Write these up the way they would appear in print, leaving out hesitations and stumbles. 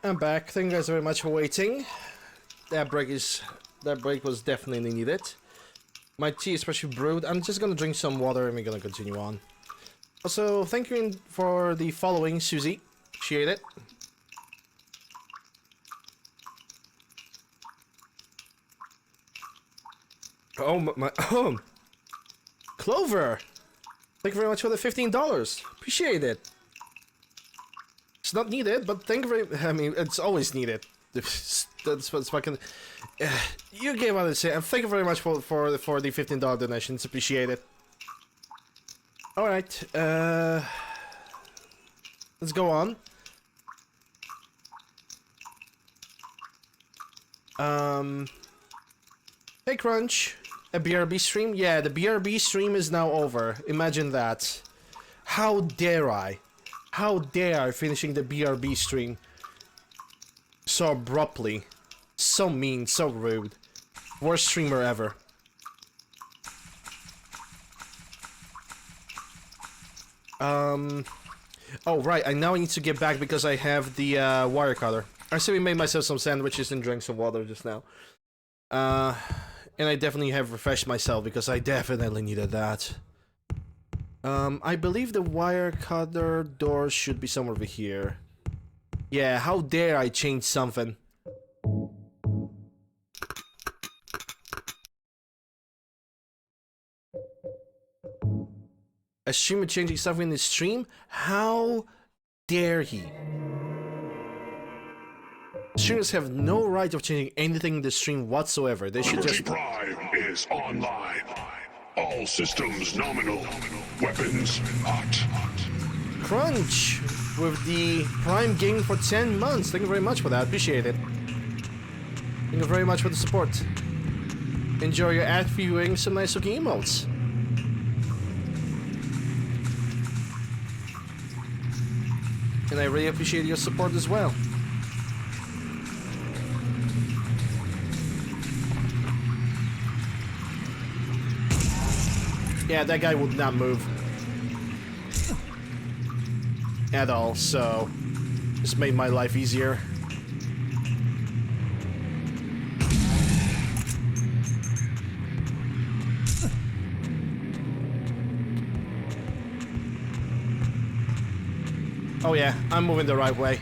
I'm back. Thank you guys very much for waiting. That break was definitely needed. My tea is freshly brewed. I'm just gonna drink some water and we're gonna continue on. Also, thank you for the following, Susie. Appreciate it. Oh my Clover! Thank you very much for the $15. Appreciate it. It's not needed, but thank you very. I mean, it's always needed. That's what's fucking. You gave out to say, and thank you very much for the $15 donations. Appreciate it. All right, let's go on. Hey Crunch, a BRB stream? Yeah, the BRB stream is now over. Imagine that. How dare I? How dare I finishing the BRB stream so abruptly? So mean, so rude. Worst streamer ever. Oh right, I now need to get back because I have the wire cutter. I simply made myself some sandwiches and drank some water just now. And I definitely have refreshed myself because I definitely needed that. I believe the wire cutter door should be somewhere over here. Yeah, how dare I change something? A streamer changing something in the stream? How dare he? Streamers have no right of changing anything in the stream whatsoever. They should just... Prime is online. All systems nominal. Weapons hot. Crunch with the Prime game for 10 months. Thank you very much for that. Appreciate it. Thank you very much for the support. Enjoy your ad viewing some nice looking emotes. And I really appreciate your support as well. Yeah, that guy would not move at all, so this made my life easier. Oh yeah, I'm moving the right way,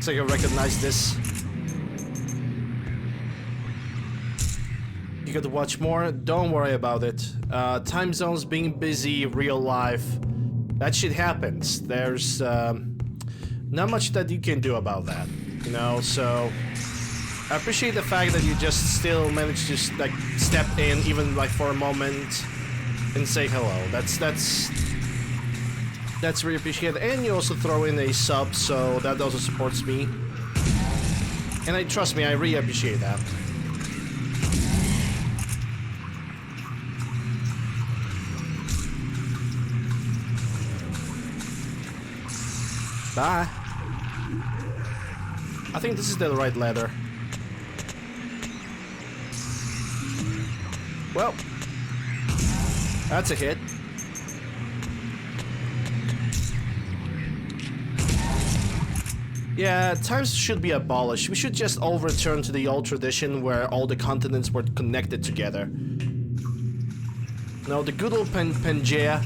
so I can recognize this. You got to watch more? Don't worry about it. Time zones being busy, real life. That shit happens. There's not much that you can do about that, you know, so I appreciate the fact that you just still managed to like step in even like for a moment and say hello. That's really appreciated. And you also throw in a sub, so that also supports me. And trust me, I really appreciate that. Bye. I think this is the right ladder. Well, that's a hit. Yeah, times should be abolished. We should just all return to the old tradition where all the continents were connected together. No, the good old Pangea.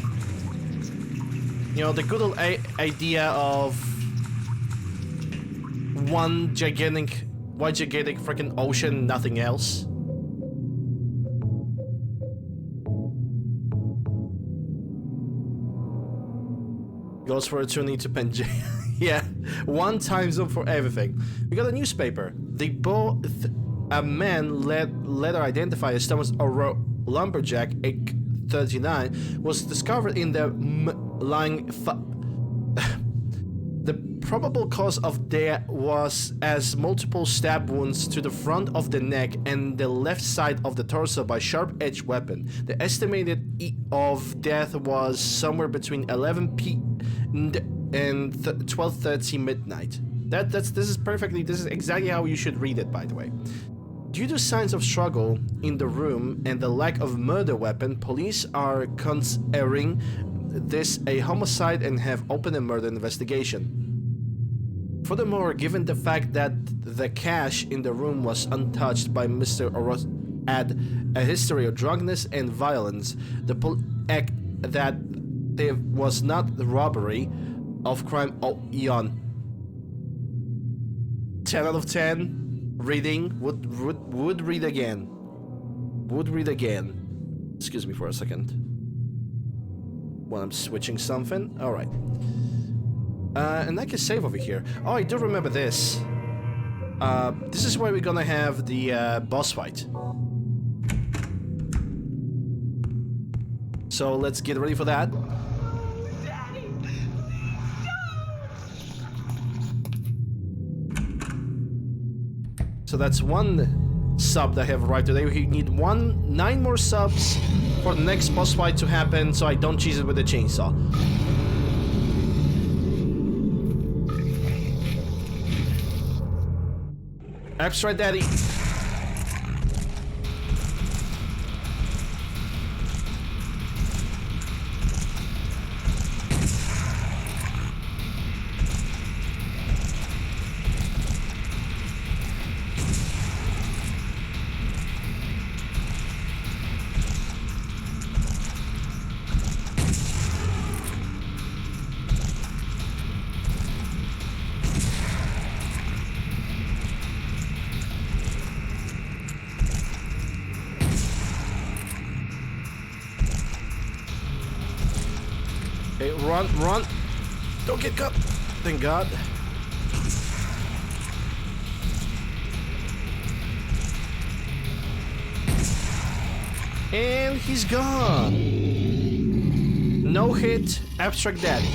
You know, the good old idea of one gigantic freaking ocean, nothing else. Goes for returning to Pangea. Yeah, one time zone for everything. We got a newspaper. A man later identified as Thomas Lumberjack, 39, was discovered in the lying. The probable cause of death was as multiple stab wounds to the front of the neck and the left side of the torso by sharp-edged weapon. The estimated of death was somewhere between 11 p.m. and 12:30 midnight. This is exactly how you should read it, by the way. Due to signs of struggle in the room and the lack of murder weapon, police are considering this a homicide and have opened a murder investigation. Furthermore, given the fact that the cash in the room was untouched by Mr. Oros had a history of drunkenness and violence, the act that there was not the robbery of crime. Oh, Eon. 10 out of 10. Reading. Would read again. Would read again. Excuse me for a second. While I'm switching something. Alright. And I can save over here. Oh, I do remember this. This is where we're gonna have the boss fight. So let's get ready for that. Daddy, So that's one sub that I have right today. We need 9 more subs for the next boss fight to happen, so I don't cheese it with the chainsaw. Abstract Daddy. Okay, run! Don't get caught! Thank God. And he's gone. No hit, Abstract Daddy.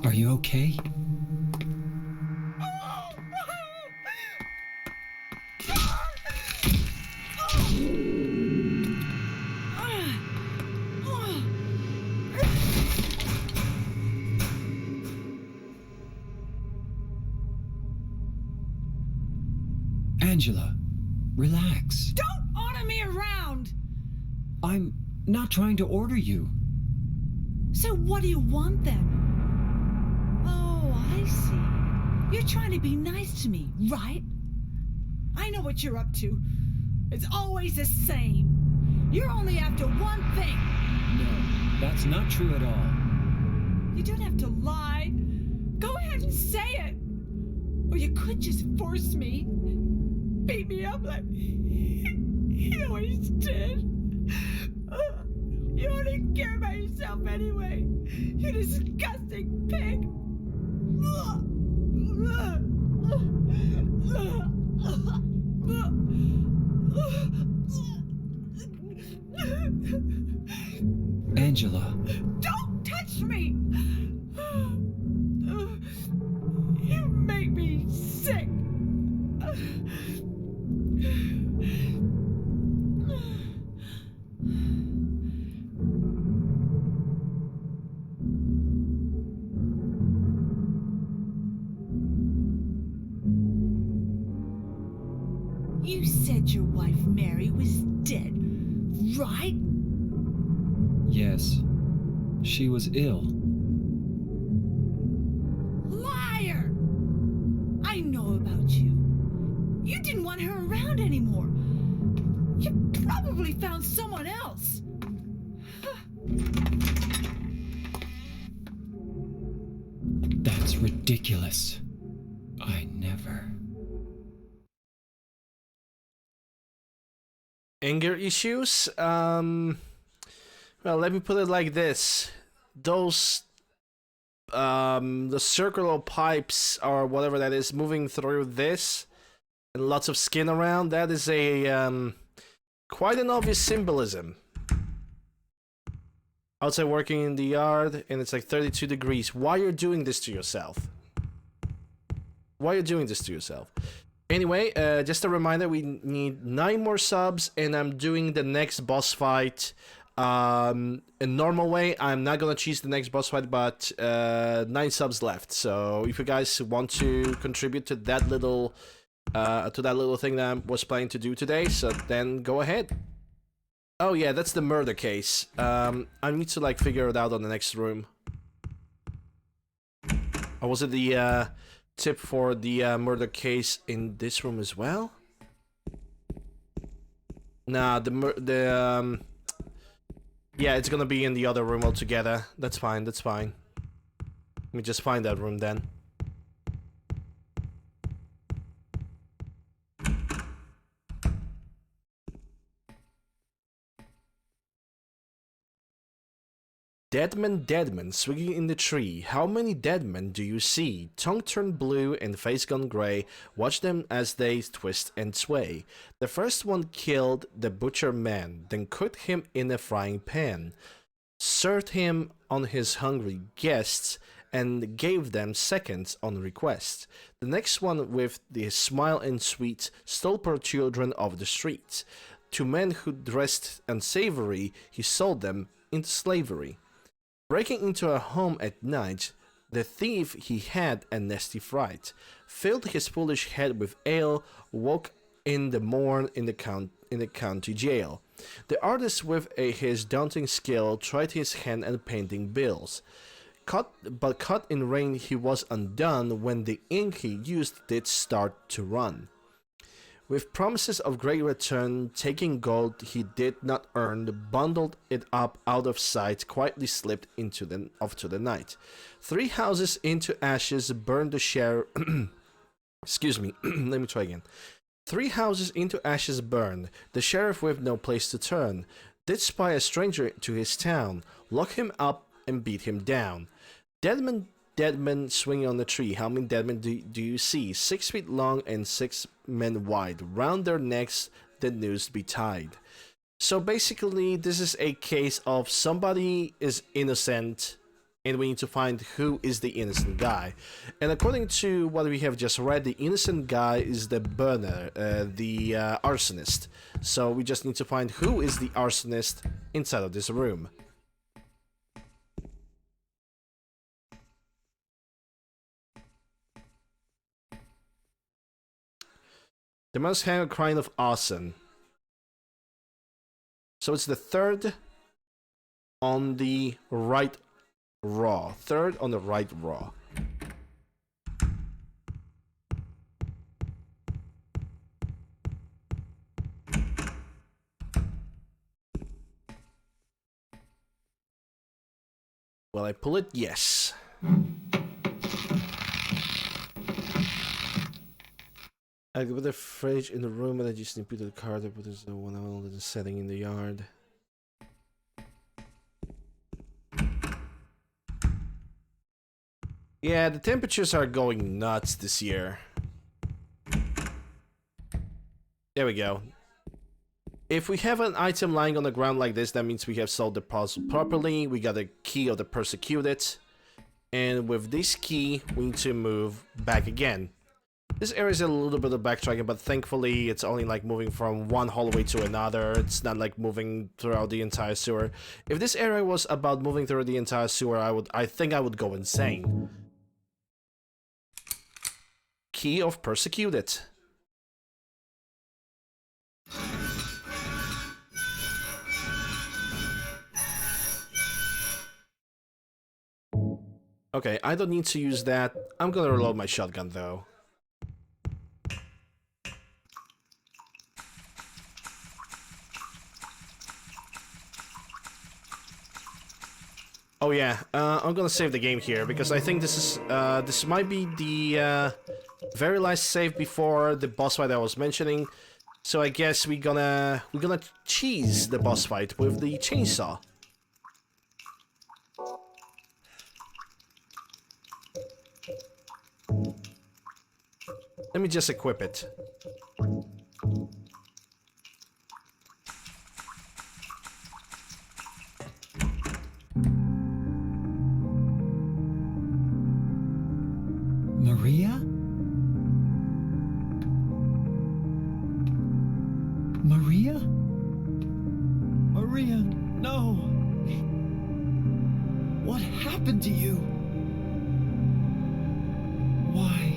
Are you okay? Angela, relax. don't order me around! I'm not trying to order you. So what do you want then? Oh, I see. You're trying to be nice to me, right? I know what you're up to. It's always the same. You're only after one thing. No, that's not true at all. You don't have to lie. Go ahead and say it. Or you could just force me. Beat me up like you always did. You only care about yourself anyway. You disgusting pig. Angela, Don't touch me! You make me sick. You said your wife Mary was dead, right? yes, she was ill. Liar! I know about you. You didn't want her around anymore. You probably found someone else. That's ridiculous. I never. Anger issues? Well, let me put it like this. Those, the circular pipes or whatever that is moving through this and lots of skin around, that is a, quite an obvious symbolism. Outside working in the yard and it's like 32 degrees. Why are you doing this to yourself? Why are you doing this to yourself? Anyway, just a reminder, we need 9 more subs, and I'm doing the next boss fight in normal way. I'm not gonna cheese the next boss fight, but 9 subs left. So if you guys want to contribute to that little thing that I was planning to do today, so then go ahead. Oh yeah, that's the murder case. I need to like figure it out on the next room. Or was it the tip for the murder case in this room as well? Nah, yeah, it's gonna be in the other room altogether. That's fine, that's fine. Let me just find that room then. Deadman, swinging in the tree. How many deadmen do you see? Tongue turned blue and face gone grey. Watch them as they twist and sway. The first one killed the butcher man, then cooked him in a frying pan, served him on his hungry guests, and gave them seconds on request. The next one, with the smile and sweet, stole poor children of the streets. To men who dressed unsavory, he sold them into slavery. Breaking into a home at night, the thief he had a nasty fright, filled his foolish head with ale, woke in the morn in the county jail. The artist with his daunting skill tried his hand at painting bills. Caught in rain he was undone when the ink he used did start to run. With promises of great return, taking gold he did not earn, bundled it up out of sight, quietly slipped off to the night. 3 houses into ashes burned the sheriff. Excuse me, let me try again. 3 houses into ashes burned, the sheriff with no place to turn, did spy a stranger to his town, lock him up and beat him down. Deadmen swinging on the tree. How many deadmen do you see? 6 feet long and 6 men wide. Round their necks the noose be tied. So basically, this is a case of somebody is innocent, and we need to find who is the innocent guy. And according to what we have just read, the innocent guy is the burner, the arsonist. So we just need to find who is the arsonist inside of this room. They must hang a crime of arson. So it's the third on the right raw. Third on the right raw. Will I pull it? Yes. I put the fridge in the room and I just put the card. I put the one out in the setting in the yard. Yeah, the temperatures are going nuts this year. There we go. If we have an item lying on the ground like this, that means we have solved the puzzle properly. We got a key of the persecuted. And with this key, we need to move back again. This area is a little bit of backtracking, but thankfully it's only like moving from one hallway to another. It's not like moving throughout the entire sewer. If this area was about moving through the entire sewer, I think I would go insane. Key of persecuted. Okay, I don't need to use that. I'm gonna reload my shotgun though. Oh yeah, I'm gonna save the game here because I think this might be the very last save before the boss fight I was mentioning. So I guess we're gonna cheese the boss fight with the chainsaw. Let me just equip it. Maria? Maria? Maria, no! What happened to you? Why?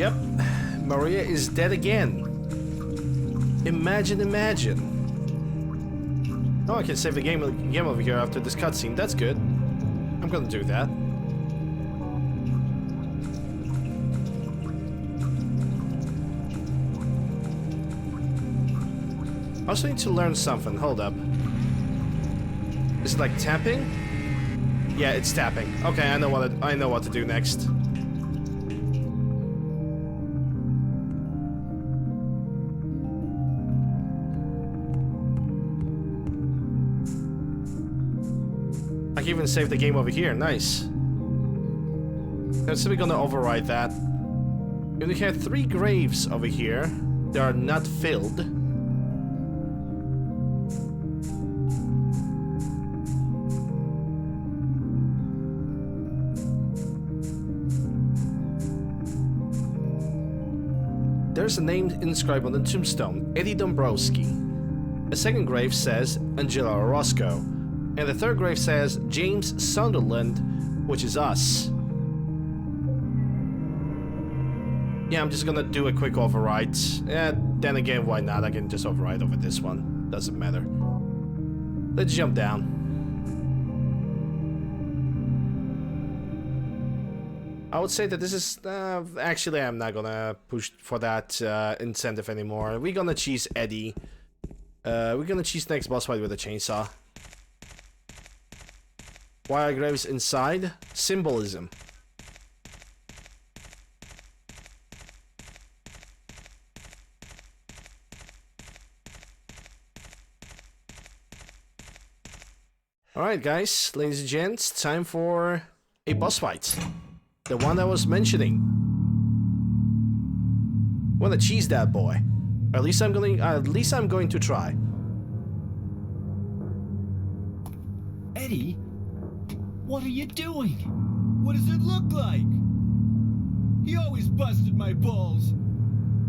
Yep, Maria is dead again. Imagine. Oh, I can save the game over here after this cutscene. That's good. I'm gonna do that. I also need to learn something. Hold up. Is it like tapping? Yeah, it's tapping. Okay, I know what to do next. I can even save the game over here. Nice. So we're gonna override that. We only have 3 graves over here. They are not filled. There's a name inscribed on the tombstone, Eddie Dombrowski. A second grave says Angela Orozco. And the third grave says James Sunderland, which is us. Yeah, I'm just gonna do a quick override. Yeah, then again, why not? I can just override over this one. Doesn't matter. Let's jump down. I would say that this is... actually, I'm not gonna push for that incentive anymore. We're gonna cheese Eddie. We're gonna cheese next boss fight with a chainsaw. Why are graves inside? Symbolism. Alright guys, ladies and gents, time for a boss fight. The one I was mentioning. Wanna cheese that boy. At least I'm going to try. Eddie, what are you doing? What does it look like? He always busted my balls.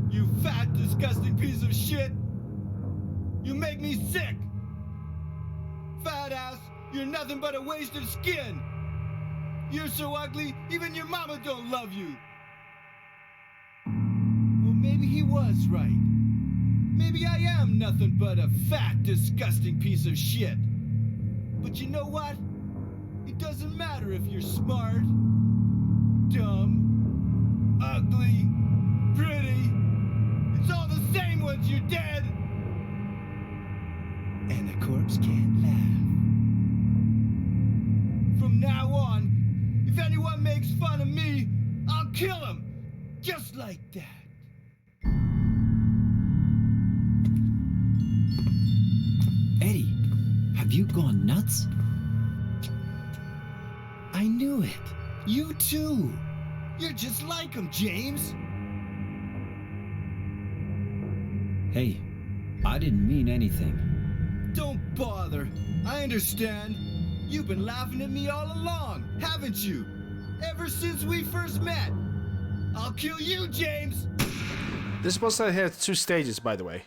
You fat, disgusting piece of shit. You make me sick. Fat ass, you're nothing but a wasted skin. You're so ugly, even your mama don't love you. Well, maybe he was right. Maybe I am nothing but a fat, disgusting piece of shit. But you know what? It doesn't matter if you're smart, dumb, ugly, pretty. It's all the same once you're dead. And the corpse can't laugh. From now on, if anyone makes fun of me, I'll kill him. Just like that. Eddie, have you gone nuts? I knew it. You too. You're just like him, James. Hey, I didn't mean anything. Don't bother. I understand. You've been laughing at me all along, haven't you? Ever since we first met. I'll kill you, James. This boss fight has 2 stages, by the way.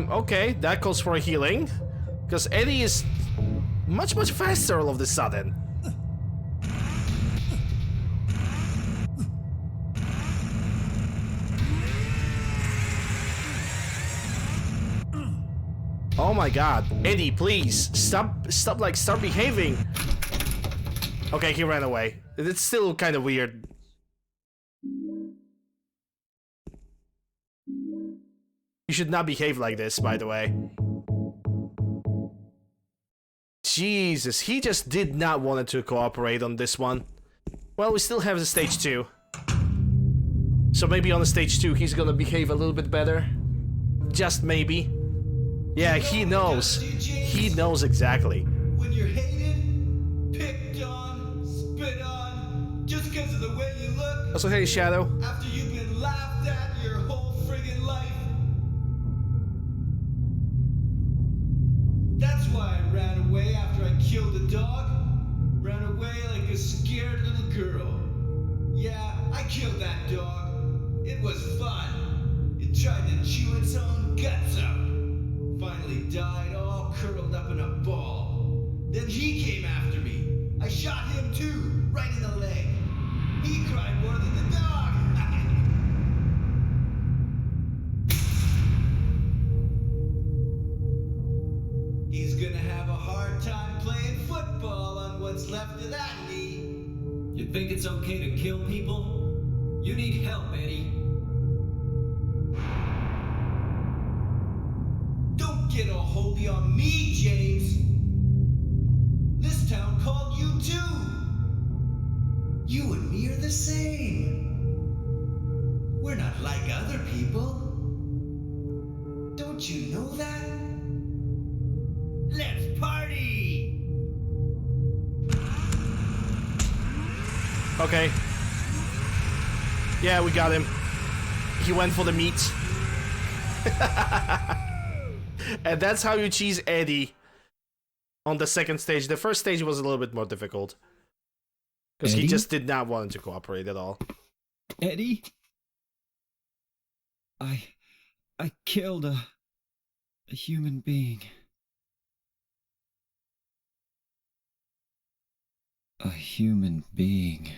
Okay, that calls for a healing. Because Eddie is much faster all of a sudden. Oh my god. Eddie, please. Stop behaving. Okay, he ran away. It's still kind of weird. You should not behave like this, by the way. Jesus, he just did not want to cooperate on this one. Well, we still have the stage 2. So maybe on the stage 2 he's gonna behave a little bit better. Just maybe. Yeah, he knows. He knows exactly. When you're hated, picked on, spit on, just because of the way you look. Also, hey, Shadow. After you've been laughed at your whole friggin' life. That's why I ran away after I killed the dog. killed that dog. It was fun. It tried to chew its own guts out. Finally died all curled up in a ball. Then he came after me. I shot him too, right in the leg. He cried more than the dog. He's gonna have a hard time playing football on what's left of that knee. You think it's okay to kill people? You need help, Eddie. Don't get all holy on me, James. This town called you too. You and me are the same. We're not like other people. Don't you know that? Let's party! Okay. Yeah, we got him. He went for the meat. And that's how you cheese Eddie on the second stage. The first stage was a little bit more difficult. Because he just did not want to cooperate at all. Eddie? I killed a human being. A human being.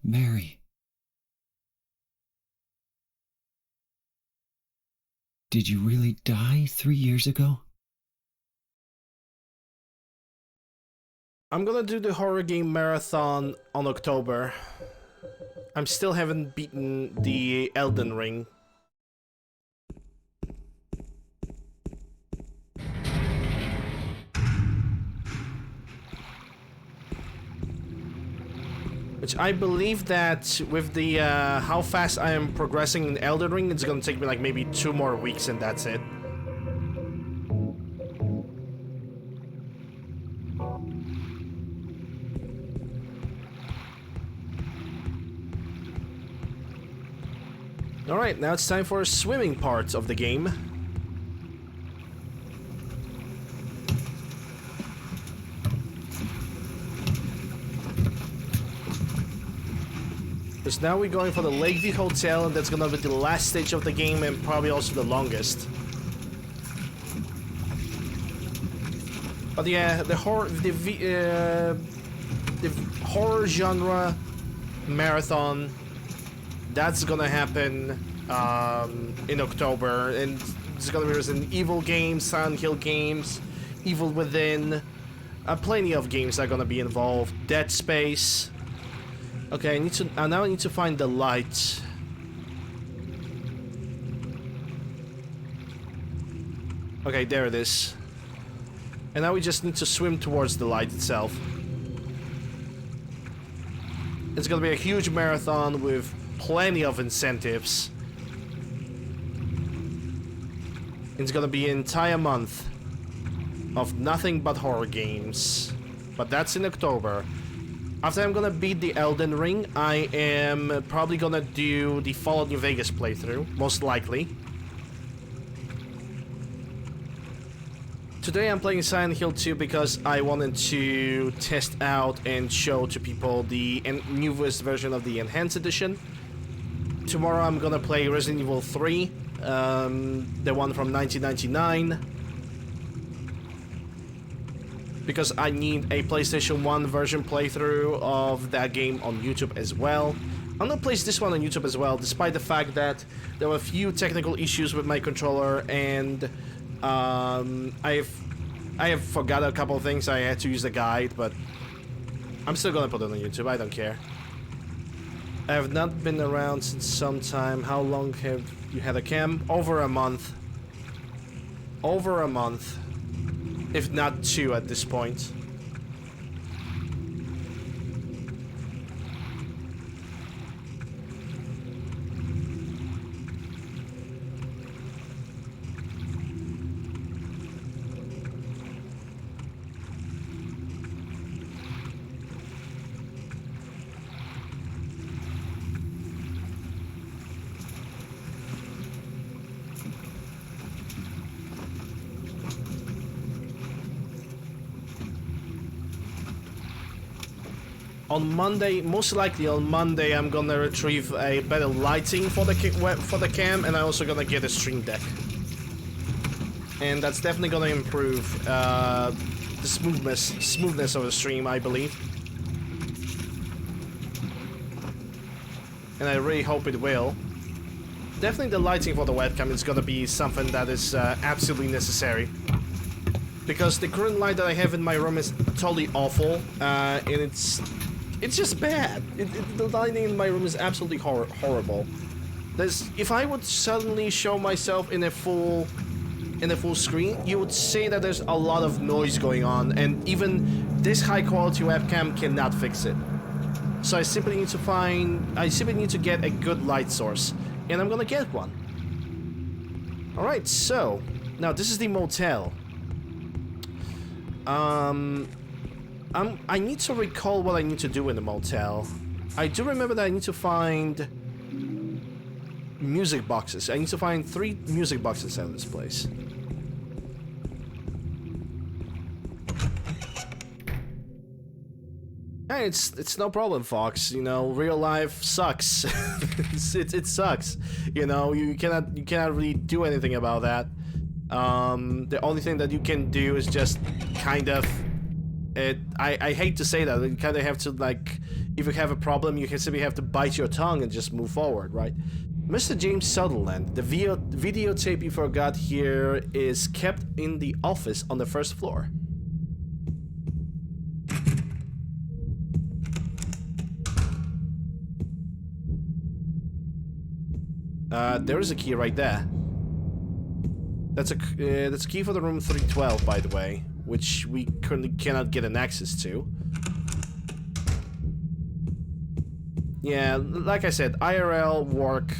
Mary. Did you really die 3 years ago? I'm gonna do the horror game marathon on October. I'm still haven't beaten the Elden Ring. Which I believe that with the how fast I am progressing in Elden Ring, it's gonna take me like maybe 2 more weeks and that's it. Alright, now it's time for a swimming part of the game. Because now we're going for the Lakeview Hotel, and that's gonna be the last stage of the game and probably also the longest. But yeah, the horror genre marathon, that's gonna happen in October, and it's gonna be Resident Evil games, Silent Hill games, Evil Within, plenty of games are gonna be involved. Dead Space. Okay, now I need to find the light. Okay, there it is. And now we just need to swim towards the light itself. It's gonna be a huge marathon with plenty of incentives. It's gonna be an entire month of nothing but horror games. But that's in October. After I'm gonna beat the Elden Ring, I am probably gonna do the Fallout New Vegas playthrough, most likely. Today I'm playing Silent Hill 2 because I wanted to test out and show to people the newest version of the Enhanced Edition. Tomorrow I'm gonna play Resident Evil 3, the one from 1999. Because I need a PlayStation 1 version playthrough of that game on YouTube as well. I'm gonna place this one on YouTube as well, despite the fact that there were a few technical issues with my controller, and I have forgot a couple of things. I had to use the guide, but I'm still gonna put it on YouTube. I don't care. I have not been around since some time. How long have you had a cam? Over a month. Over a month. If not 2 at this point. on Monday, most likely on Monday, I'm gonna retrieve a better lighting for the cam, and I'm also gonna get a stream deck. And that's definitely gonna improve the smoothness of the stream, I believe. And I really hope it will. Definitely the lighting for the webcam is gonna be something that is absolutely necessary. Because the current light that I have in my room is totally awful, and it's just bad. The lighting in my room is absolutely horrible. If I would suddenly show myself in a full screen, you would say that there's a lot of noise going on, and even this high quality webcam cannot fix it. So I simply need to get a good light source, and I'm gonna get one. All right, so now this is the motel. I need to recall what I need to do in the motel. I do remember that I need to find music boxes. I need to find 3 music boxes out of this place. Hey, it's no problem, Fox. You know, real life sucks. it sucks. You know, you cannot really do anything about that. The only thing that you can do is just kind of I hate to say that, you kind of have to, like, if you have a problem, you can simply have to bite your tongue and just move forward, right? Mr. James Sutherland, the videotape you forgot here is kept in the office on the 1st floor. There is a key right there. That's a key for the room 312, by the way, which we currently cannot get an access to. Yeah, like I said, IRL work,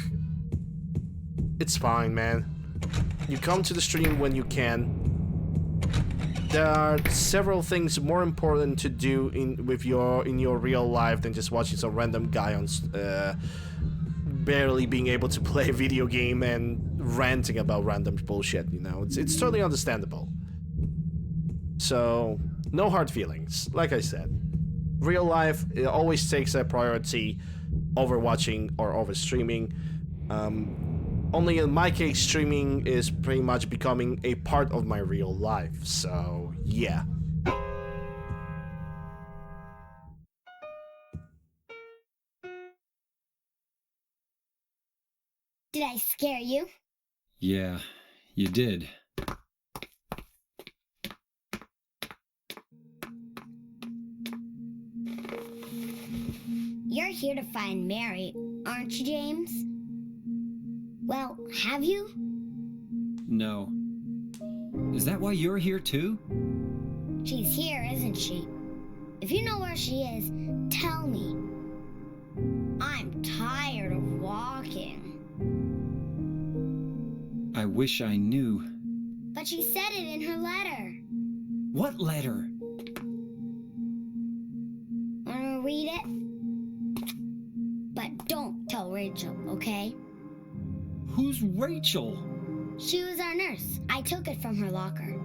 it's fine, man. You come to the stream when you can. There are several things more important to do in your real life than just watching some random guy on barely being able to play a video game and ranting about random bullshit, you know. It's totally understandable. So, no hard feelings. Like I said, real life, it always takes a priority over watching or over streaming. Only in my case, streaming is pretty much becoming a part of my real life, so yeah. Did I scare you? Yeah, you did. You're here to find Mary, aren't you, James? Well, have you? No. Is that why you're here too? She's here, isn't she? If you know where she is, tell me. I'm tired of walking. I wish I knew. But she said it in her letter. What letter? Wanna read it? But don't tell Rachel, okay? Who's Rachel? She was our nurse. I took it from her locker.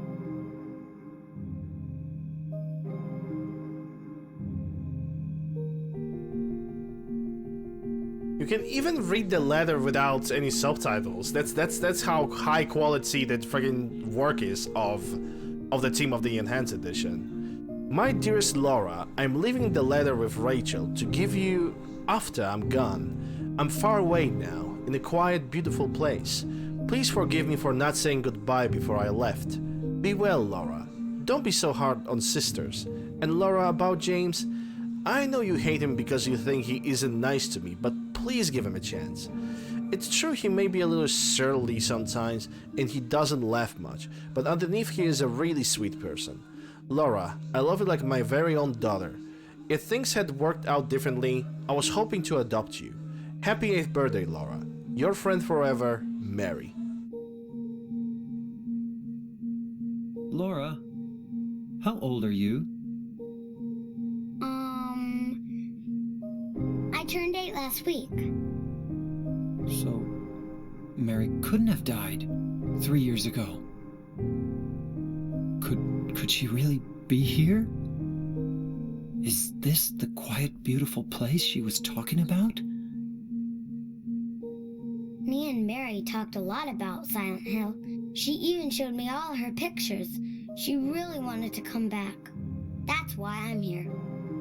You can even read the letter without any subtitles. That's how high quality the friggin' work is of the team of the Enhanced Edition. My dearest Laura, I'm leaving the letter with Rachel to give you after I'm gone. I'm far away now, in a quiet, beautiful place. Please forgive me for not saying goodbye before I left. Be well, Laura. Don't be so hard on sisters. And Laura, about James, I know you hate him because you think he isn't nice to me, but please give him a chance. It's true he may be a little surly sometimes, and he doesn't laugh much, but underneath he is a really sweet person. Laura, I love you like my very own daughter. If things had worked out differently, I was hoping to adopt you. Happy 8th birthday, Laura. Your friend forever, Mary. Laura, how old are you? I turned 8 last week. So, Mary couldn't have died 3 years ago. Could she really be here? Is this the quiet, beautiful place she was talking about? Me and Mary talked a lot about Silent Hill. She even showed me all her pictures. She really wanted to come back. That's why I'm here.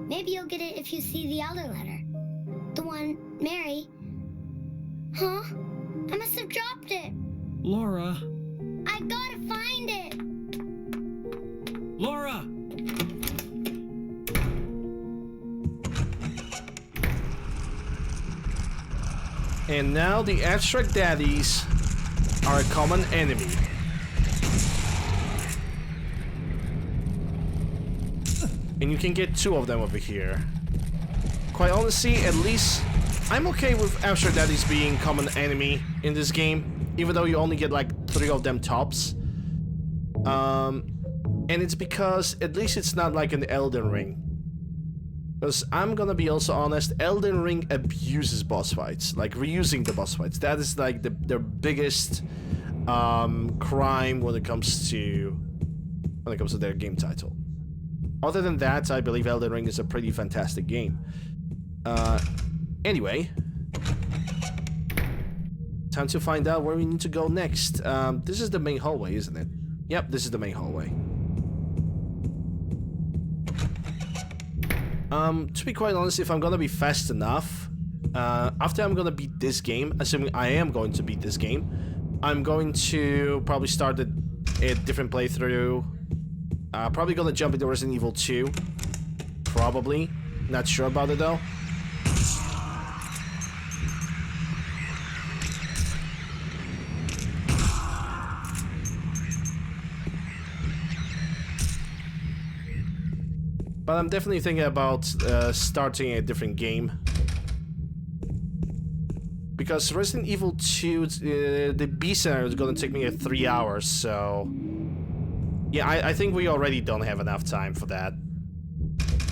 Maybe you'll get it if you see the other letter. The one, Mary. Huh? I must have dropped it. Laura! I gotta find it. Laura! And now the abstract daddies are a common enemy. And you can get 2 of them over here. Quite honestly, at least I'm okay with abstract daddies being common enemy in this game, even though you only get like 3 of them tops. And it's because at least it's not like an Elden Ring. Because I'm gonna be also honest, Elden Ring abuses boss fights, like reusing the boss fights. That is like their biggest crime when it comes to their game title. Other than that, I believe Elden Ring is a pretty fantastic game. Anyway, time to find out where we need to go next. This is the main hallway, isn't it? Yep, this is the main hallway. To be quite honest, if I'm gonna be fast enough, after I'm gonna beat this game, assuming I am going to beat this game, I'm going to probably start a different playthrough. Probably gonna jump into Resident Evil 2. Probably. Not sure about it though. But I'm definitely thinking about starting a different game. Because Resident Evil 2, the B center is gonna take me 3 hours, so... Yeah, I think we already don't have enough time for that.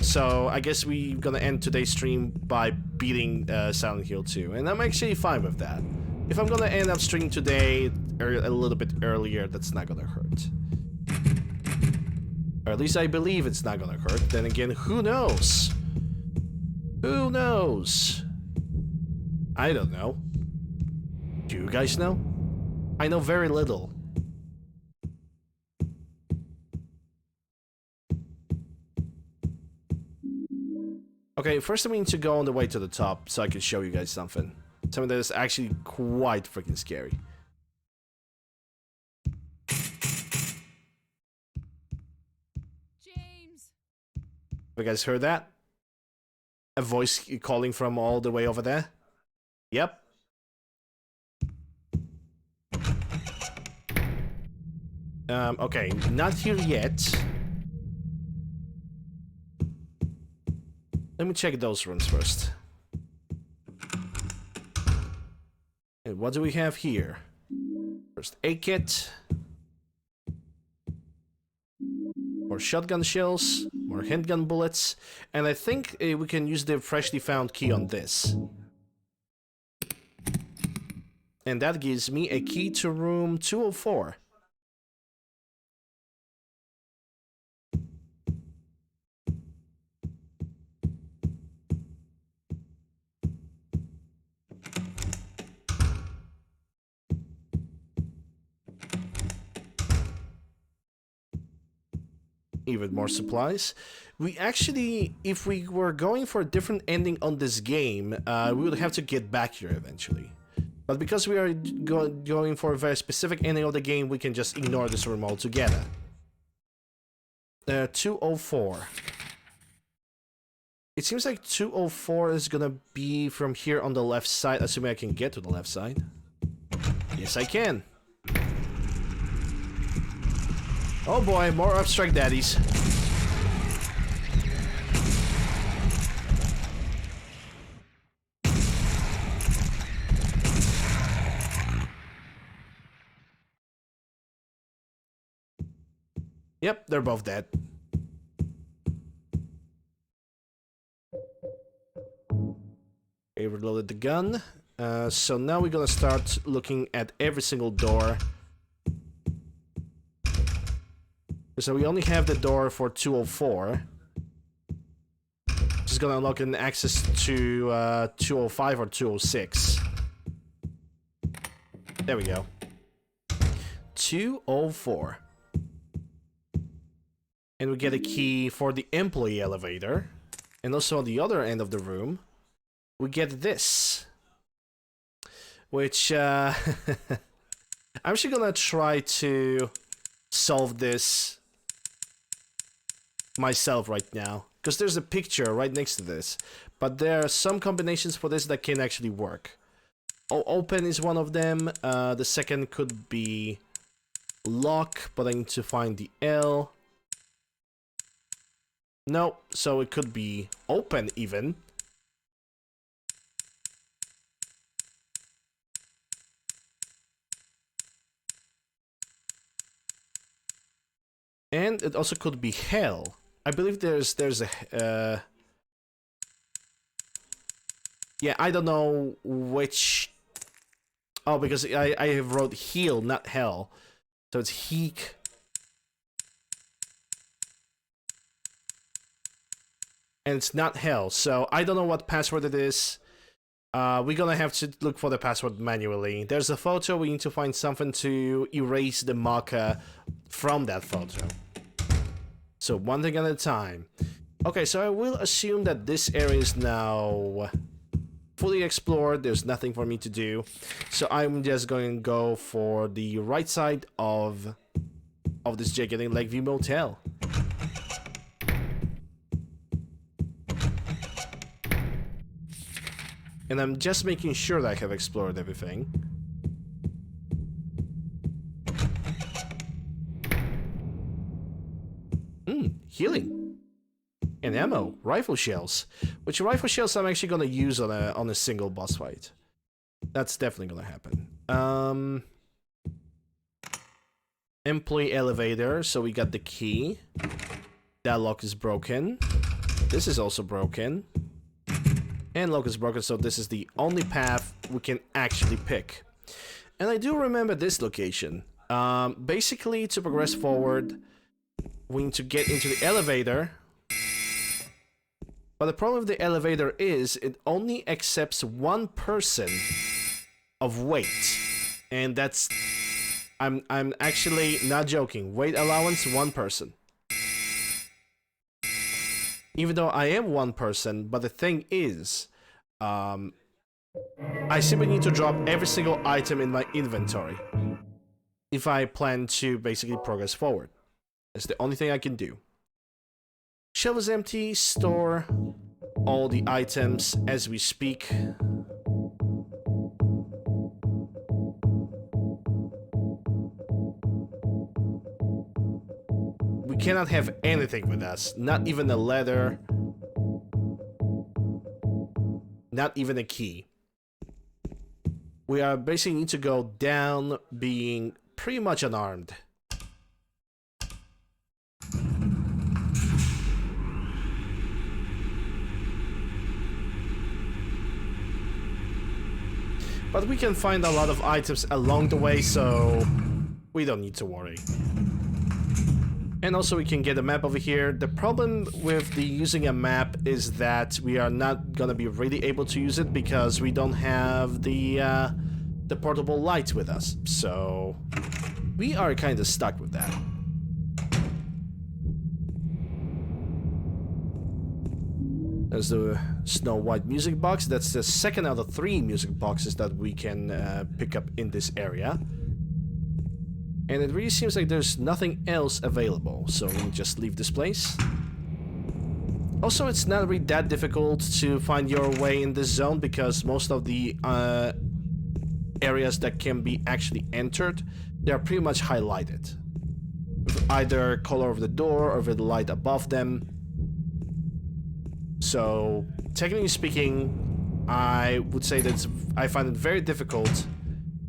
So I guess we're gonna end today's stream by beating Silent Hill 2. And I'm actually fine with that. If I'm gonna end up streaming today a little bit earlier, that's not gonna hurt. Or at least I believe it's not gonna hurt. Then again, who knows? Who knows? I don't know. Do you guys know? I know very little. Okay, first we need to go on the way to the top so I can show you guys something. Something that is actually quite freaking scary. James! Have you guys heard that? A voice calling from all the way over there? Yep. Okay, not here yet. Let me check those rooms first. And what do we have here? First aid kit. More shotgun shells, more handgun bullets, and I think we can use the freshly found key on this. And that gives me a key to room 204. Even more supplies. We actually, if we were going for a different ending on this game, we would have to get back here eventually. But because we are going for a very specific ending of the game, we can just ignore this room altogether. 204. It seems like 204 is gonna be from here on the left side, assuming I can get to the left side. Yes, I can. Oh boy, more abstract daddies. Yep, they're both dead. Okay, reloaded the gun. So now we're gonna start looking at every single door. So we only have the door for 204. is gonna unlock an access to 205 or 206. There we go. 204. And we get a key for the employee elevator. And also on the other end of the room, we get this. Which, I'm actually gonna try to solve this myself right now. Because there's a picture right next to this. But there are some combinations for this that can actually work. Open is one of them. The second could be lock, but I need to find the L. No, so it could be open even. And it also could be hell. I believe there's a yeah, I don't know which. Oh, because I have wrote heal, not hell. So it's heek. And it's not hell, so I don't know what password it is. We're gonna have to look for the password manually. There's a photo, we need to find something to erase the marker from that photo. So one thing at a time. Okay, so I will assume that this area is now fully explored. There's nothing for me to do. So I'm just going to go for the right side of this gigantic Lakeview Motel. And I'm just making sure that I have explored everything. Healing. And ammo. Rifle shells. Which rifle shells I'm actually gonna use on a single boss fight. That's definitely gonna happen. Employee elevator. So we got the key. That lock is broken. This is also broken. And lock is broken, so this is the only path we can actually pick. And I do remember this location. Basically, to progress forward, we need to get into the elevator. But the problem with the elevator is it only accepts one person of weight. And that's... I'm actually not joking. Weight allowance, one person. Even though I am one person, but the thing is, I simply need to drop every single item in my inventory if I plan to basically progress forward. That's the only thing I can do. Shelf is empty, store all the items as we speak. We cannot have anything with us, not even a letter, not even a key. We are basically need to go down being pretty much unarmed. But we can find a lot of items along the way, so we don't need to worry. And also we can get a map over here. The problem with using a map is that we are not gonna be really able to use it because we don't have the portable light with us. So we are kind of stuck with that. There's the Snow White music box. That's the second out of 3 music boxes that we can pick up in this area. And it really seems like there's nothing else available, so we'll just leave this place. Also, it's not really that difficult to find your way in this zone because most of the areas that can be actually entered, they are pretty much highlighted. With either color of the door or with the light above them. So, technically speaking, I would say that I find it very difficult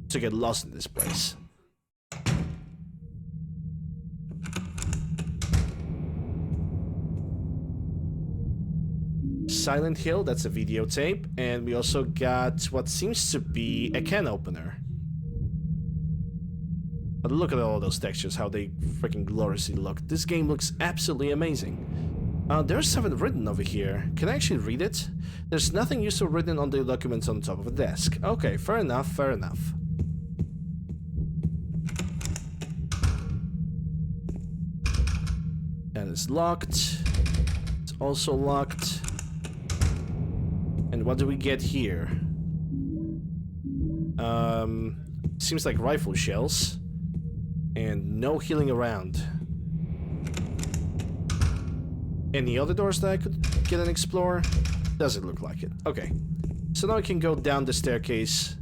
to get lost in this place. Silent Hill, that's a videotape, and we also got what seems to be a can opener. But look at all those textures, how they freaking gloriously look. This game looks absolutely amazing. There's something written over here. Can I actually read it? There's nothing useful written on the documents on top of the desk. Okay, fair enough, fair enough. That is locked. It's also locked. And what do we get here? Seems like rifle shells. And no healing around. Any other doors that I could get and explore? Doesn't look like it. Okay. So now I can go down the staircase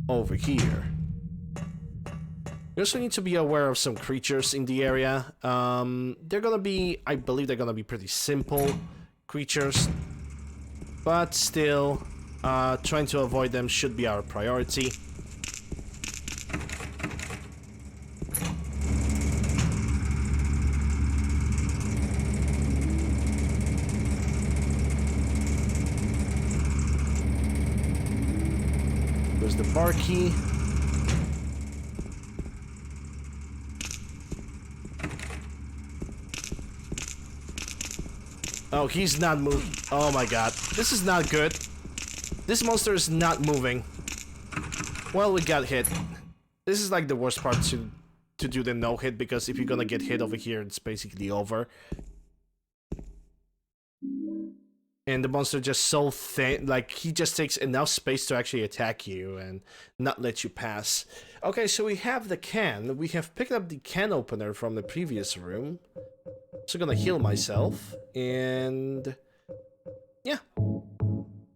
over here. You also need to be aware of some creatures in the area. They're gonna be, I believe they're gonna be pretty simple creatures. But still, trying to avoid them should be our priority. There's the bar key. Oh, he's not moving. Oh my god. This is not good. This monster is not moving. Well, we got hit. This is like the worst part to do the no-hit, because if you're gonna get hit over here, it's basically over. And the monster just so thin, like, he just takes enough space to actually attack you and not let you pass. Okay, so we have the can. We have picked up the can opener from the previous room. So gonna heal myself, and yeah,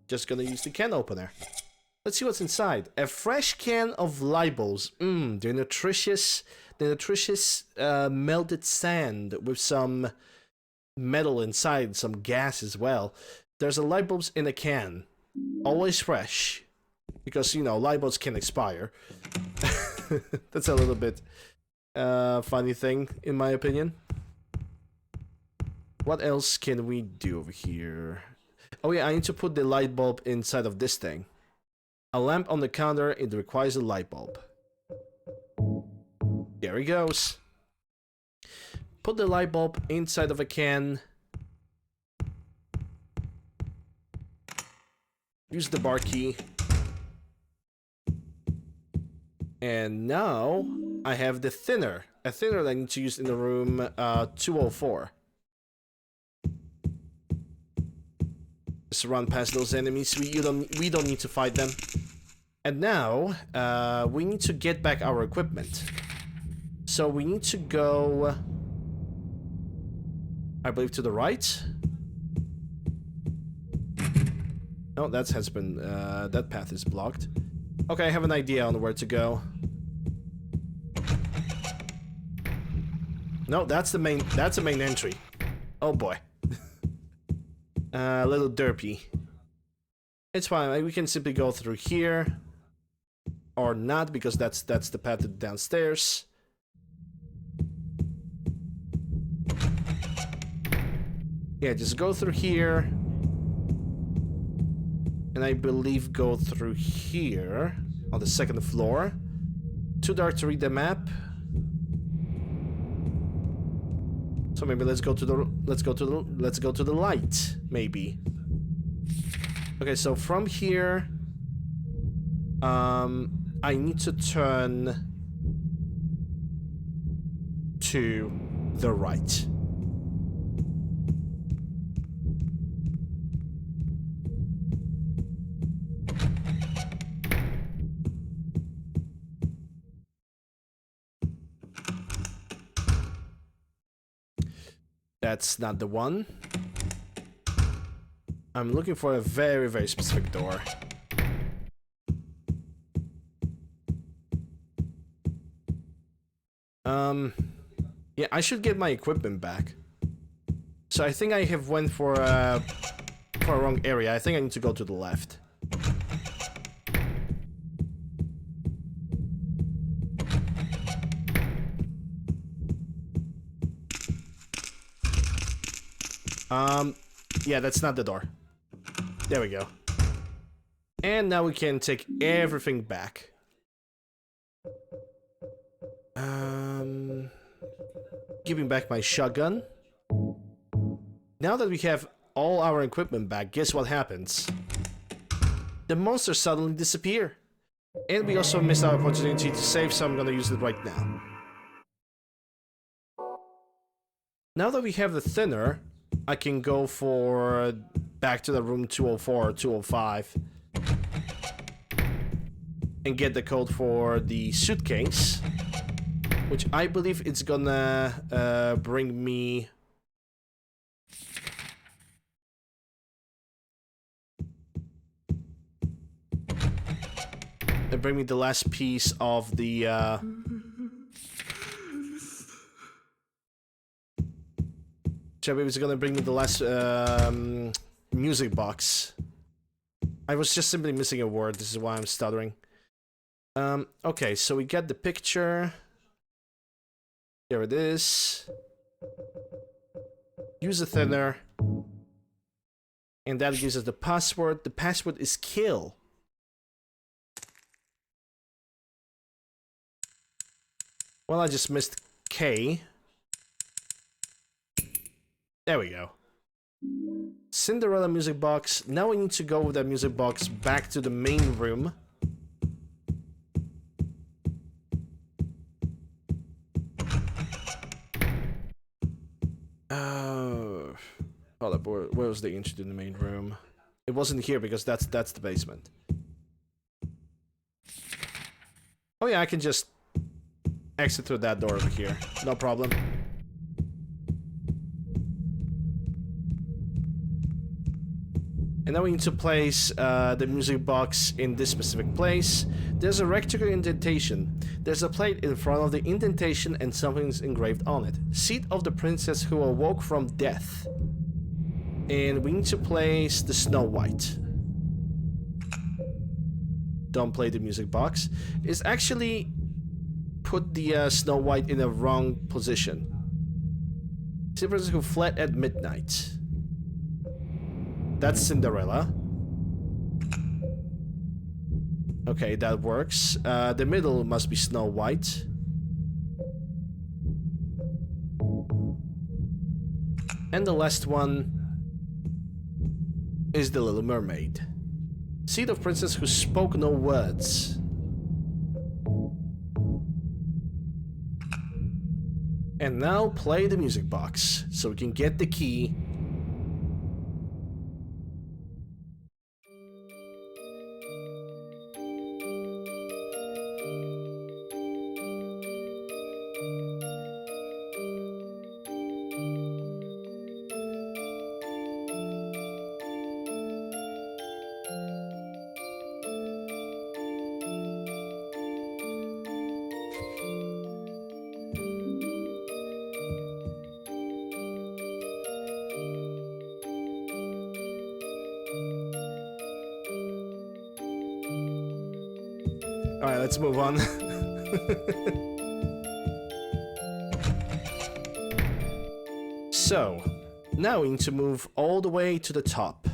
just gonna use the can opener. Let's see what's inside. A fresh can of libels. The nutritious melted sand with some metal inside, some gas as well. There's a light bulbs in a can, always fresh, because you know light bulbs can expire. That's a little bit funny thing in my opinion. What else can we do over here? Oh yeah, I need to put the light bulb inside of this thing. A lamp on the counter, it requires a light bulb. There he goes. Put the light bulb inside of a can. Use the bar key. And now I have the thinner. A thinner that I need to use in the room 204. Just run past those enemies. We don't need to fight them. And now we need to get back our equipment. So we need to go, I believe, to the right. No, that has been that path is blocked. Okay, I have an idea on where to go. No, that's the main entry. Oh boy. A little derpy. It's fine. We can simply go through here, or not, because that's the path to downstairs. Yeah, just go through here, and I believe go through here on the second floor. Too dark to read the map. So maybe let's go to the light, maybe. Okay, so from here, I need to turn to the right. That's not the one. I'm looking for a very, very specific door. Yeah, I should get my equipment back. So I think I have went for a wrong area. I think I need to go to the left. Yeah, that's not the door. There we go. And now we can take everything back. Giving back my shotgun. Now that we have all our equipment back, guess what happens? The monsters suddenly disappear. And we also missed our opportunity to save, so I'm gonna use it right now. Now that we have the thinner, I can go for back to the room 204 or 205 and get the code for the suitcase, which I believe it's gonna bring me the last piece of the I believe it's gonna bring me the last music box. I was just simply missing a word. This is why I'm stuttering. Okay, so we get the picture. There it is. Use a thinner. And that gives us the password. The password is kill. Well, I just missed K. There we go. Cinderella music box. Now we need to go with that music box back to the main room. Hold up, where was the entry to the main room? It wasn't here because that's the basement. Oh yeah, I can just exit through that door over here. No problem. And now we need to place the music box in this specific place. There's a rectangular indentation. There's a plate in front of the indentation and something's engraved on it. Seat of the princess who awoke from death. And we need to place the Snow White. Don't play the music box. It's actually put the Snow White in a wrong position. See the princess who fled at midnight. That's Cinderella. Okay, that works. The middle must be Snow White. And the last one is the Little Mermaid. Seat of princess who spoke no words. And now play the music box so we can get the key. Alright, let's move on. So, now we need to move all the way to the top.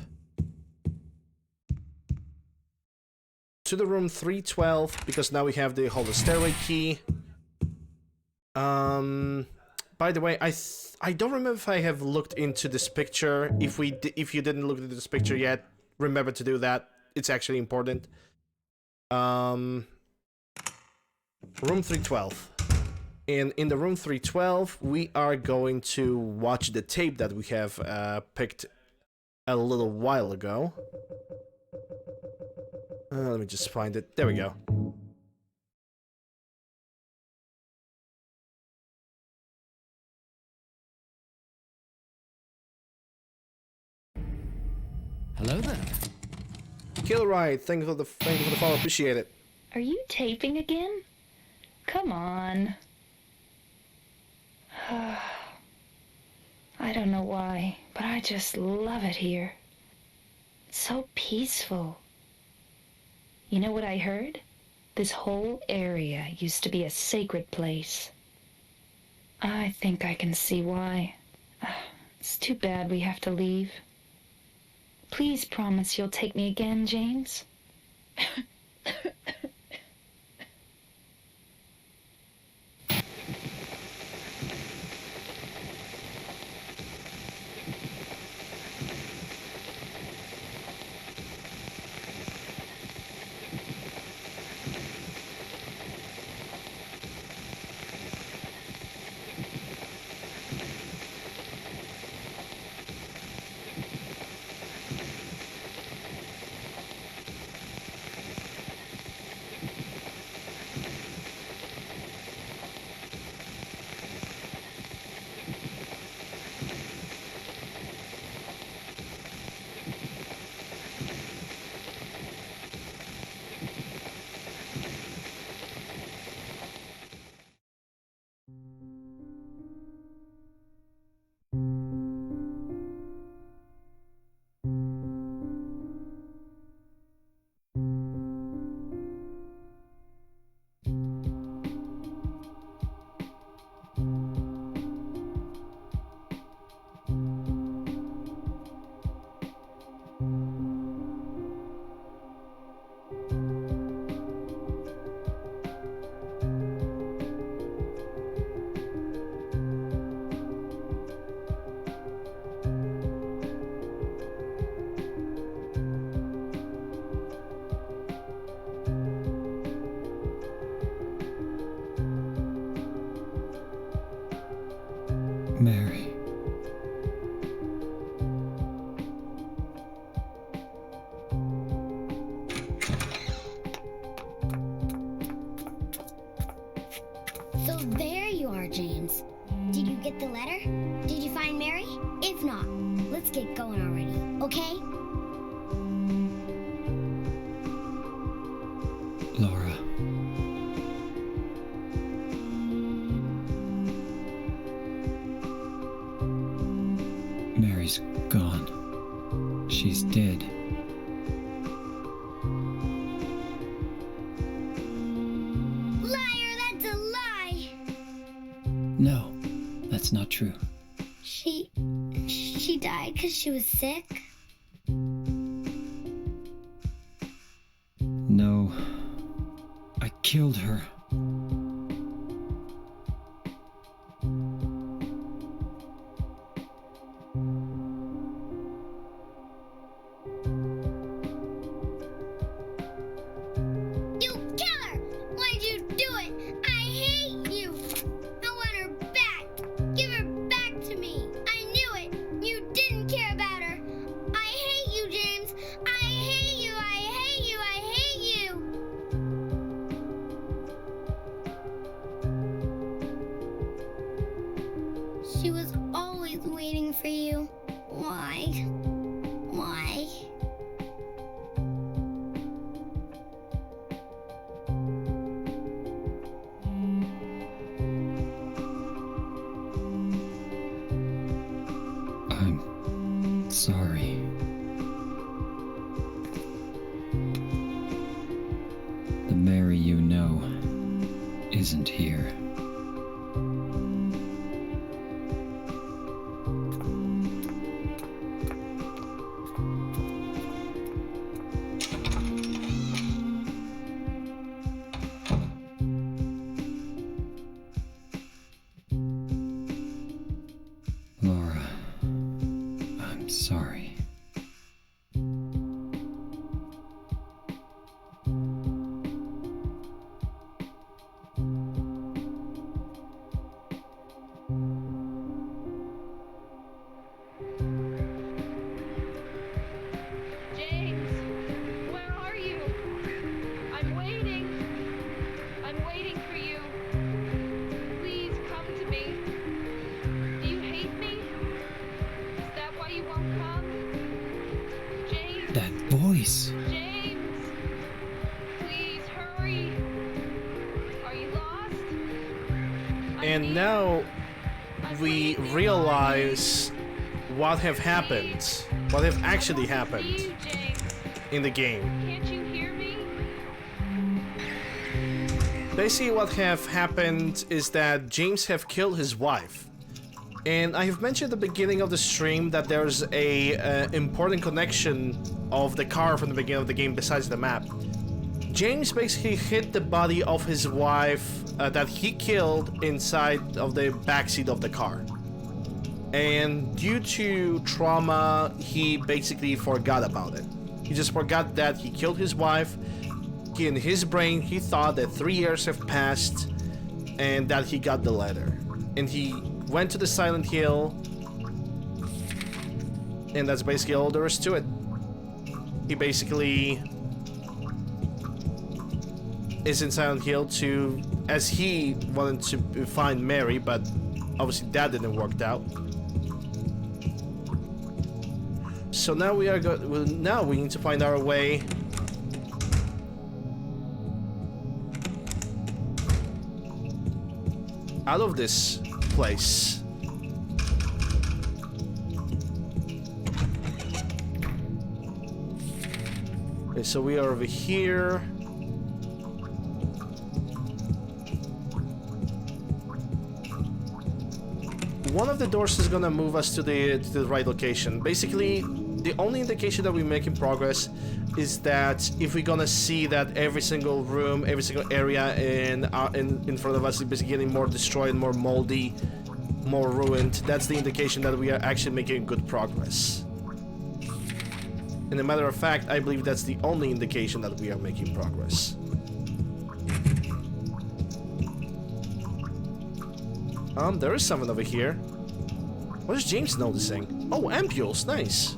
To the room 312, because now we have the whole stairway key. By the way, I don't remember if I have looked into this picture. If you didn't look into this picture yet, remember to do that. It's actually important. Room 312. And in the room 312, we are going to watch the tape that we have picked a little while ago. Let me just find it. There we go. Hello there. Kilroy, thank you for the follow. Appreciate it. Are you taping again? Come on. I don't know why, but I just love it here. It's so peaceful. You know what I heard? This whole area used to be a sacred place. I think I can see why. It's too bad we have to leave. Please promise you'll take me again, James. Mary. So there you are, James. Did you get the letter? Did you find Mary? If not, let's get going already, okay? Laura. Mary's gone. She's dead. Liar, that's a lie! No, that's not true. She died because she was sick? No, I killed her. You kill her! Why'd you do it? I hate you! I want her back! Give her back to me! I knew it! You didn't care about her! I hate you, James! I hate you! I hate you! I hate you! She was always waiting for you. Why? Why? I'm sorry. The Mary you know isn't here. Laura, I'm sorry. James, where are you? I'm waiting. I'm waiting for you. Please come to me. Do you hate me? Is that why you won't come? James, That voice! James, please hurry. Are you lost? I'm And here. now I'm we waiting behind realize what have happened, what have you. actually I want to see happened you, James. in the game. Can't you hear me? Basically what have happened is that James have killed his wife. And I have mentioned at the beginning of the stream that there's a important connection of the car from the beginning of the game besides the map. James basically hid the body of his wife that he killed inside of the backseat of the car. And due to trauma, he basically forgot about it. He just forgot that he killed his wife. In his brain, he thought that 3 years have passed and that he got the letter. And he went to the Silent Hill, and that's basically all there is to it. He basically is in Silent Hill to, as he wanted to find Mary, but obviously that didn't work out. So now we are now we need to find our way out of this place. Okay, so we are over here. One of the doors is gonna move us to the right location. Basically, the only indication that we make in progress is that if we're gonna see that every single room, every single area in front of us is basically getting more destroyed, more moldy, more ruined, that's the indication that we are actually making good progress. And a matter of fact, I believe that's the only indication that we are making progress. There is someone over here. What is James noticing? Oh, ampules, nice.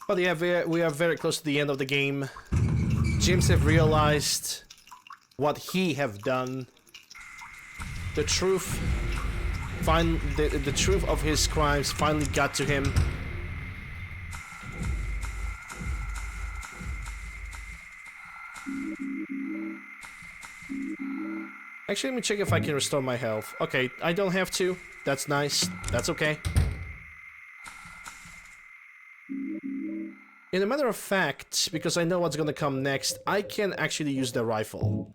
But yeah, we are very close to the end of the game. James have realized what he have done. The truth, the truth of his crimes finally got to him. Actually, let me check if I can restore my health. Okay, I don't have to. That's nice. That's okay. In a matter of fact, because I know what's gonna come next, I can actually use the rifle.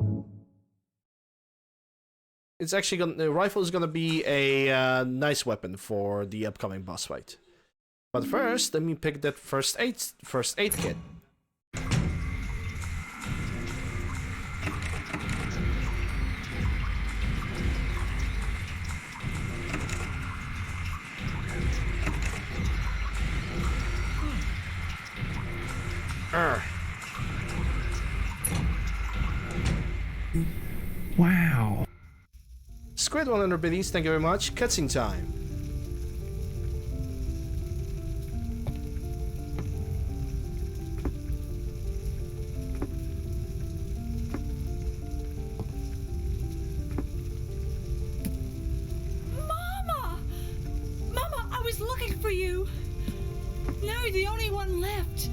It's actually gonna, the rifle is gonna be a nice weapon for the upcoming boss fight. But first, let me pick that first aid kit. Wow. Squid 100 biddies, thank you very much. Cutscene time. Mama! Mama, I was looking for you. Now you're the only one left.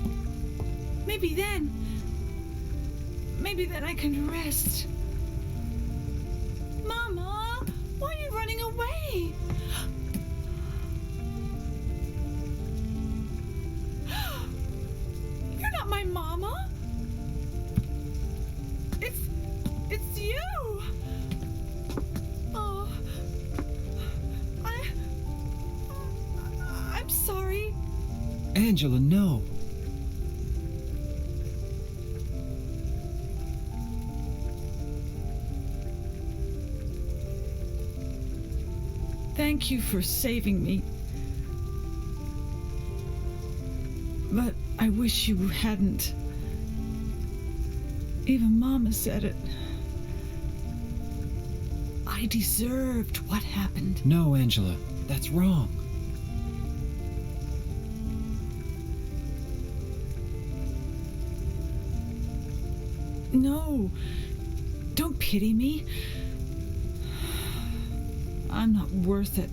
Maybe then I can rest. Mama, why are you running away? You're not my mama. It's you. Oh, I'm sorry. Angela, no. Thank you for saving me. But I wish you hadn't. Even Mama said it. I deserved what happened. No, Angela, that's wrong. No, don't pity me. I'm not worth it.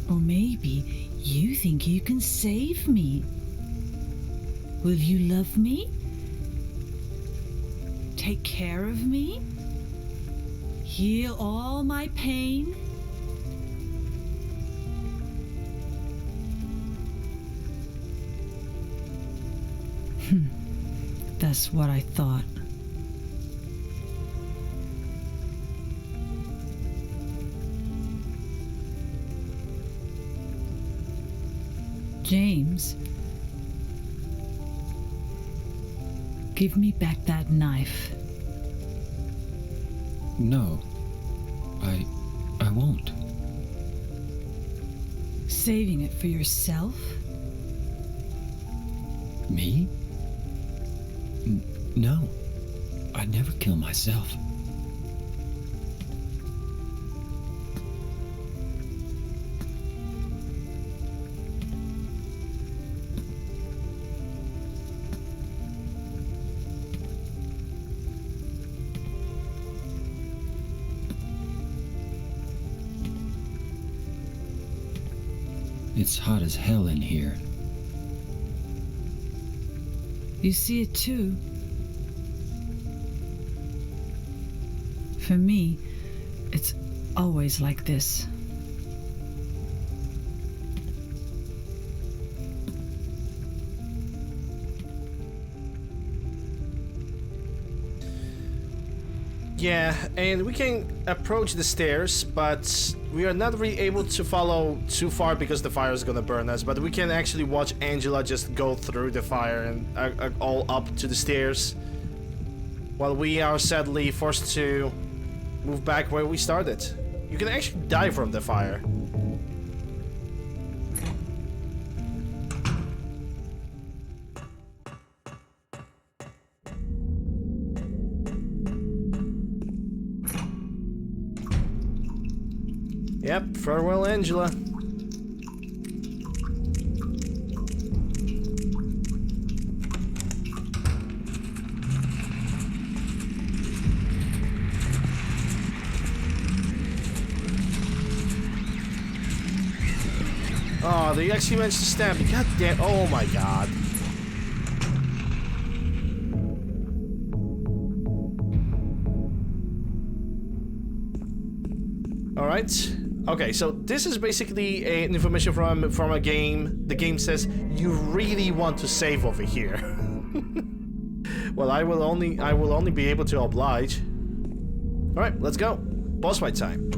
Or maybe you think you can save me. Will you love me? Take care of me? Heal all my pain? That's what I thought. James, give me back that knife. No, I won't. Saving it for yourself? Me? No, I'd never kill myself. It's hot as hell in here. You see it too? For me, it's always like this. Yeah, and we can approach the stairs, but we are not really able to follow too far because the fire is gonna burn us. But we can actually watch Angela just go through the fire and all up to the stairs, while we are sadly forced to move back where we started. You can actually die from the fire. Yep, farewell, Angela. Oh, they actually managed to stab me. God damn. Oh my god. Alright. Okay, so this is basically information from a game. The game says you really want to save over here. Well, I will only be able to oblige. Alright, let's go. Boss fight time.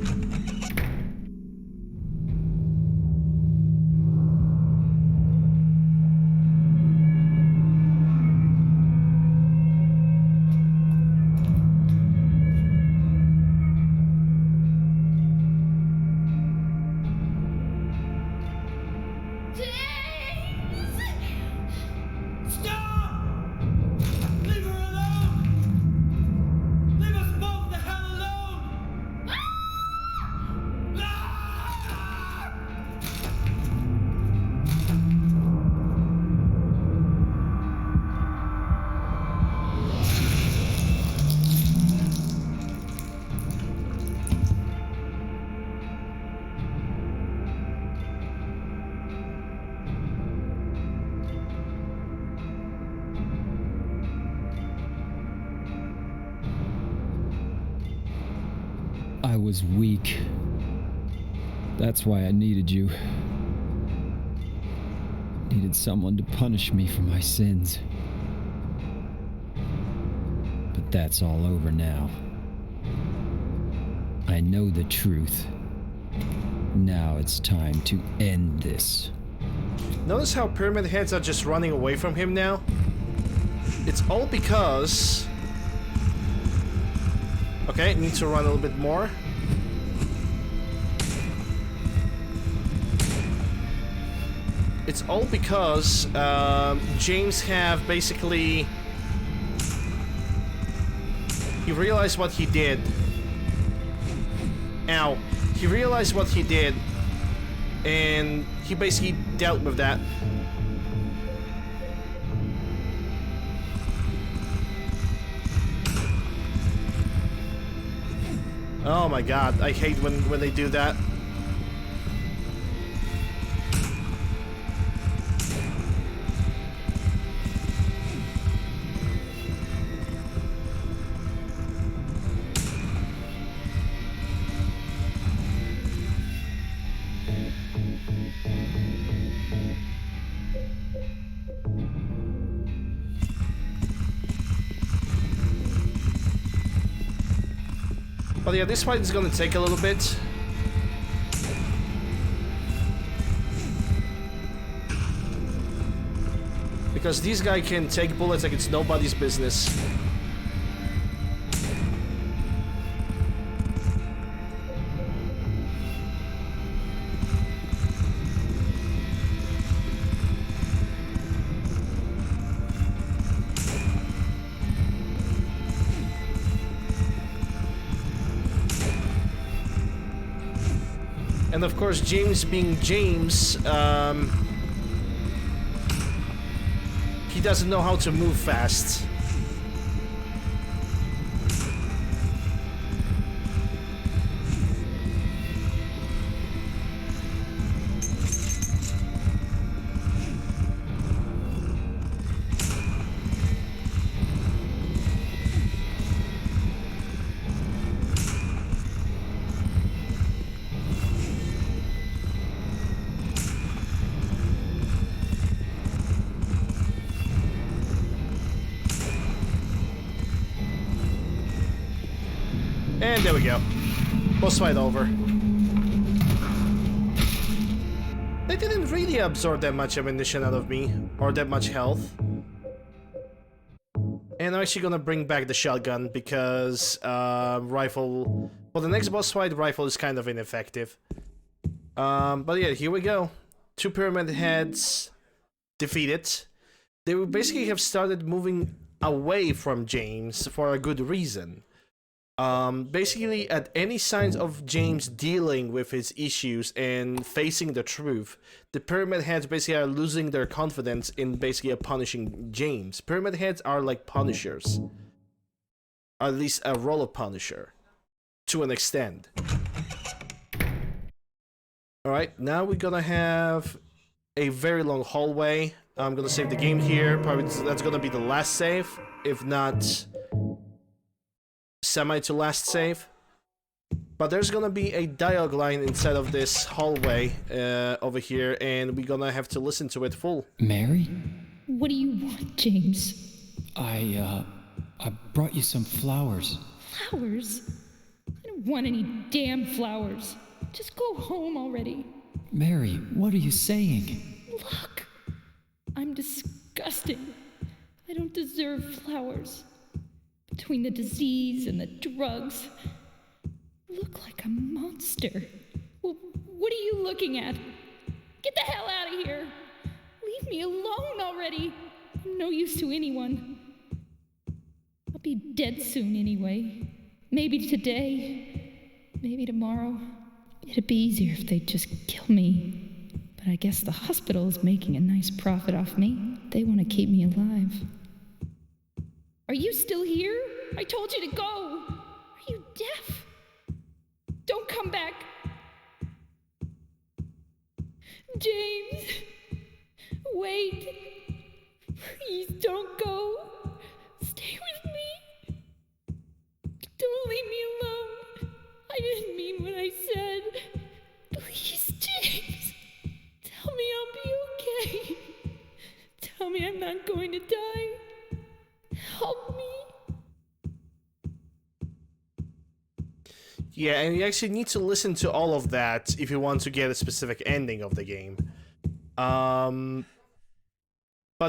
I was weak. That's why I needed you. Needed someone to punish me for my sins. But that's all over now. I know the truth. Now it's time to end this. Notice how Pyramid Heads are just running away from him now? It's all because... Okay, need to run a little bit more. It's all because James have basically... He realized what he did. Ow. He realized what he did. And he basically dealt with that. Oh my god, I hate when they do that. But yeah, this fight is gonna take a little bit. Because these guys can take bullets like it's nobody's business. And of course, James being James, he doesn't know how to move fast. And there we go. Boss fight over. They didn't really absorb that much ammunition out of me, or that much health. And I'm actually gonna bring back the shotgun because rifle... Well, the next boss fight, rifle is kind of ineffective. But yeah, here we go. 2 pyramid heads defeated. They would basically have started moving away from James for a good reason. Basically, at any signs of James dealing with his issues and facing the truth, the Pyramid Heads basically are losing their confidence in basically punishing James. Pyramid Heads are like punishers. Or at least a role of punisher. To an extent. Alright, now we're gonna have a very long hallway. I'm gonna save the game here. Probably that's gonna be the last save. If not... semi to last save, but there's gonna be a dialogue line inside of this hallway over here, and we're gonna have to listen to it full. Mary? What do you want, James? I brought you some flowers. Flowers? I don't want any damn flowers. Just go home already. Mary, what are you saying? Look, I'm disgusting. I don't deserve flowers. Between the disease and the drugs, I look like a monster. Well, what are you looking at? Get the hell out of here! Leave me alone already! I'm no use to anyone. I'll be dead soon anyway. Maybe today, maybe tomorrow. It'd be easier if they'd just kill me. But I guess the hospital is making a nice profit off me. They want to keep me alive. Are you still here? I told you to go. Are you deaf? Don't come back. James, wait. Please don't go. Stay with me. Don't leave me alone. I didn't mean what I said. Please, James. Tell me I'll be okay. Tell me I'm not going to die. Help me. Yeah, and you actually need to listen to all of that if you want to get a specific ending of the game. But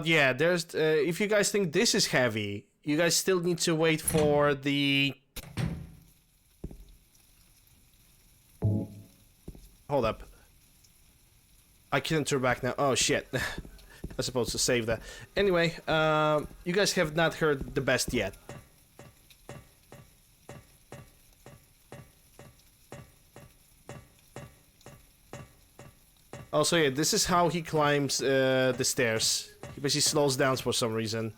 yeah, there's if you guys think this is heavy, you guys still need to wait for the... Hold up. I can't turn back now. Oh shit. I was supposed to save that. Anyway, you guys have not heard the best yet. Also, yeah, this is how he climbs the stairs. He basically slows down for some reason.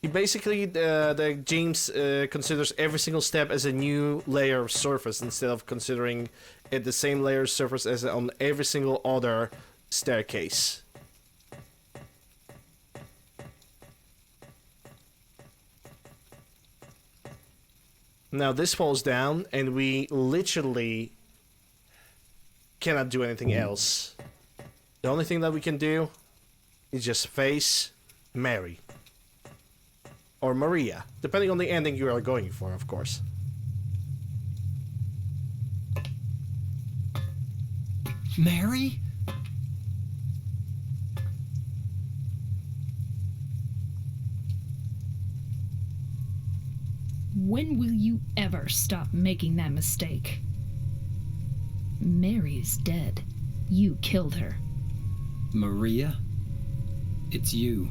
He basically, the James considers every single step as a new layer of surface instead of considering it the same layer of surface as on every single other staircase. Now this falls down and we literally cannot do anything else. The only thing that we can do is just face Mary. Or Maria, depending on the ending you are going for, of course. Mary? When will you ever stop making that mistake? Mary is dead. You killed her. Maria? It's you.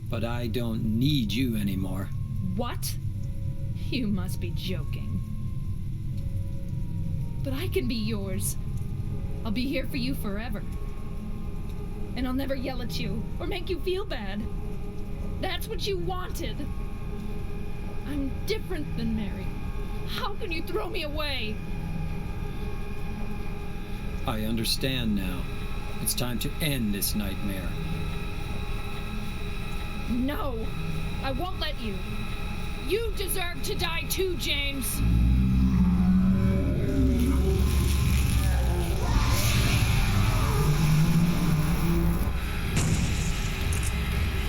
But I don't need you anymore. What? You must be joking. But I can be yours. I'll be here for you forever. And I'll never yell at you or make you feel bad. That's what you wanted. I'm different than Mary. How can you throw me away? I understand now. It's time to end this nightmare. No, I won't let you. You deserve to die too, James.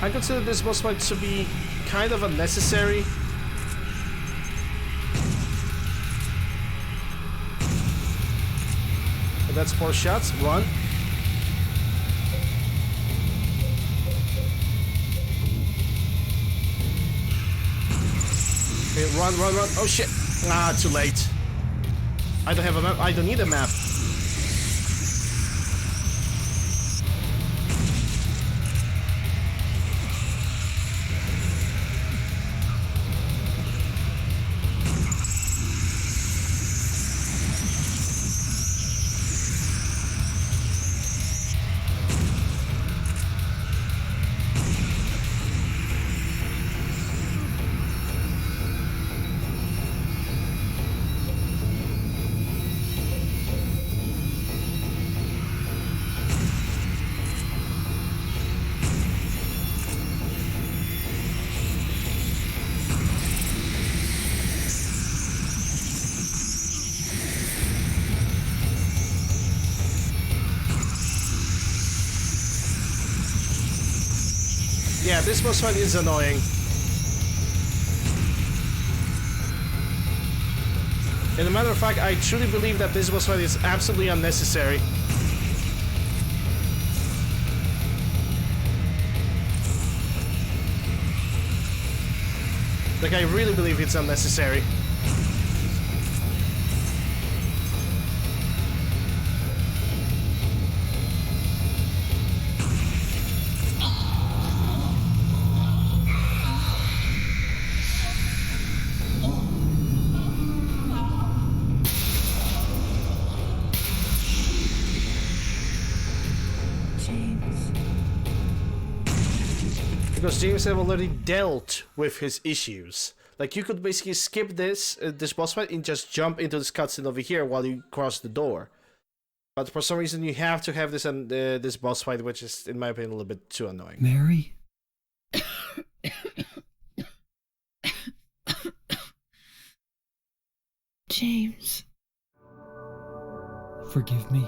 I consider this boss fight to be kind of unnecessary. And that's 4 shots. Run. Okay, run, run, run. Oh shit. Ah, too late. I don't have a map. I don't need a map. Yeah, this boss fight is annoying. As a matter of fact, I truly believe that this boss fight is absolutely unnecessary. Like, I really believe it's unnecessary. Because James have already dealt with his issues. Like, you could basically skip this boss fight and just jump into this cutscene over here while you cross the door. But for some reason, you have to have this boss fight, which is, in my opinion, a little bit too annoying. Mary? James. Forgive me.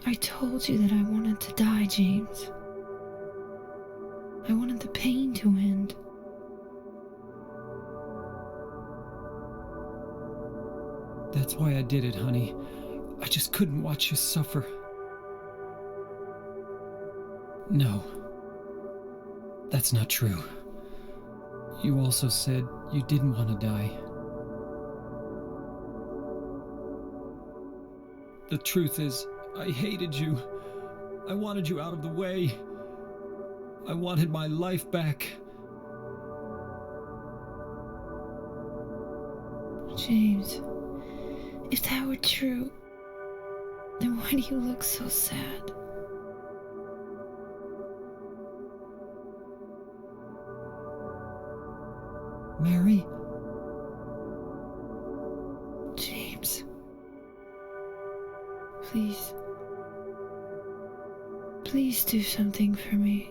I told you that I wanted to die, James. I wanted the pain to end. That's why I did it, honey. I just couldn't watch you suffer. No. That's not true. You also said you didn't want to die. The truth is, I hated you. I wanted you out of the way. I wanted my life back. James, if that were true, then why do you look so sad? Mary? James. Please. Please do something for me.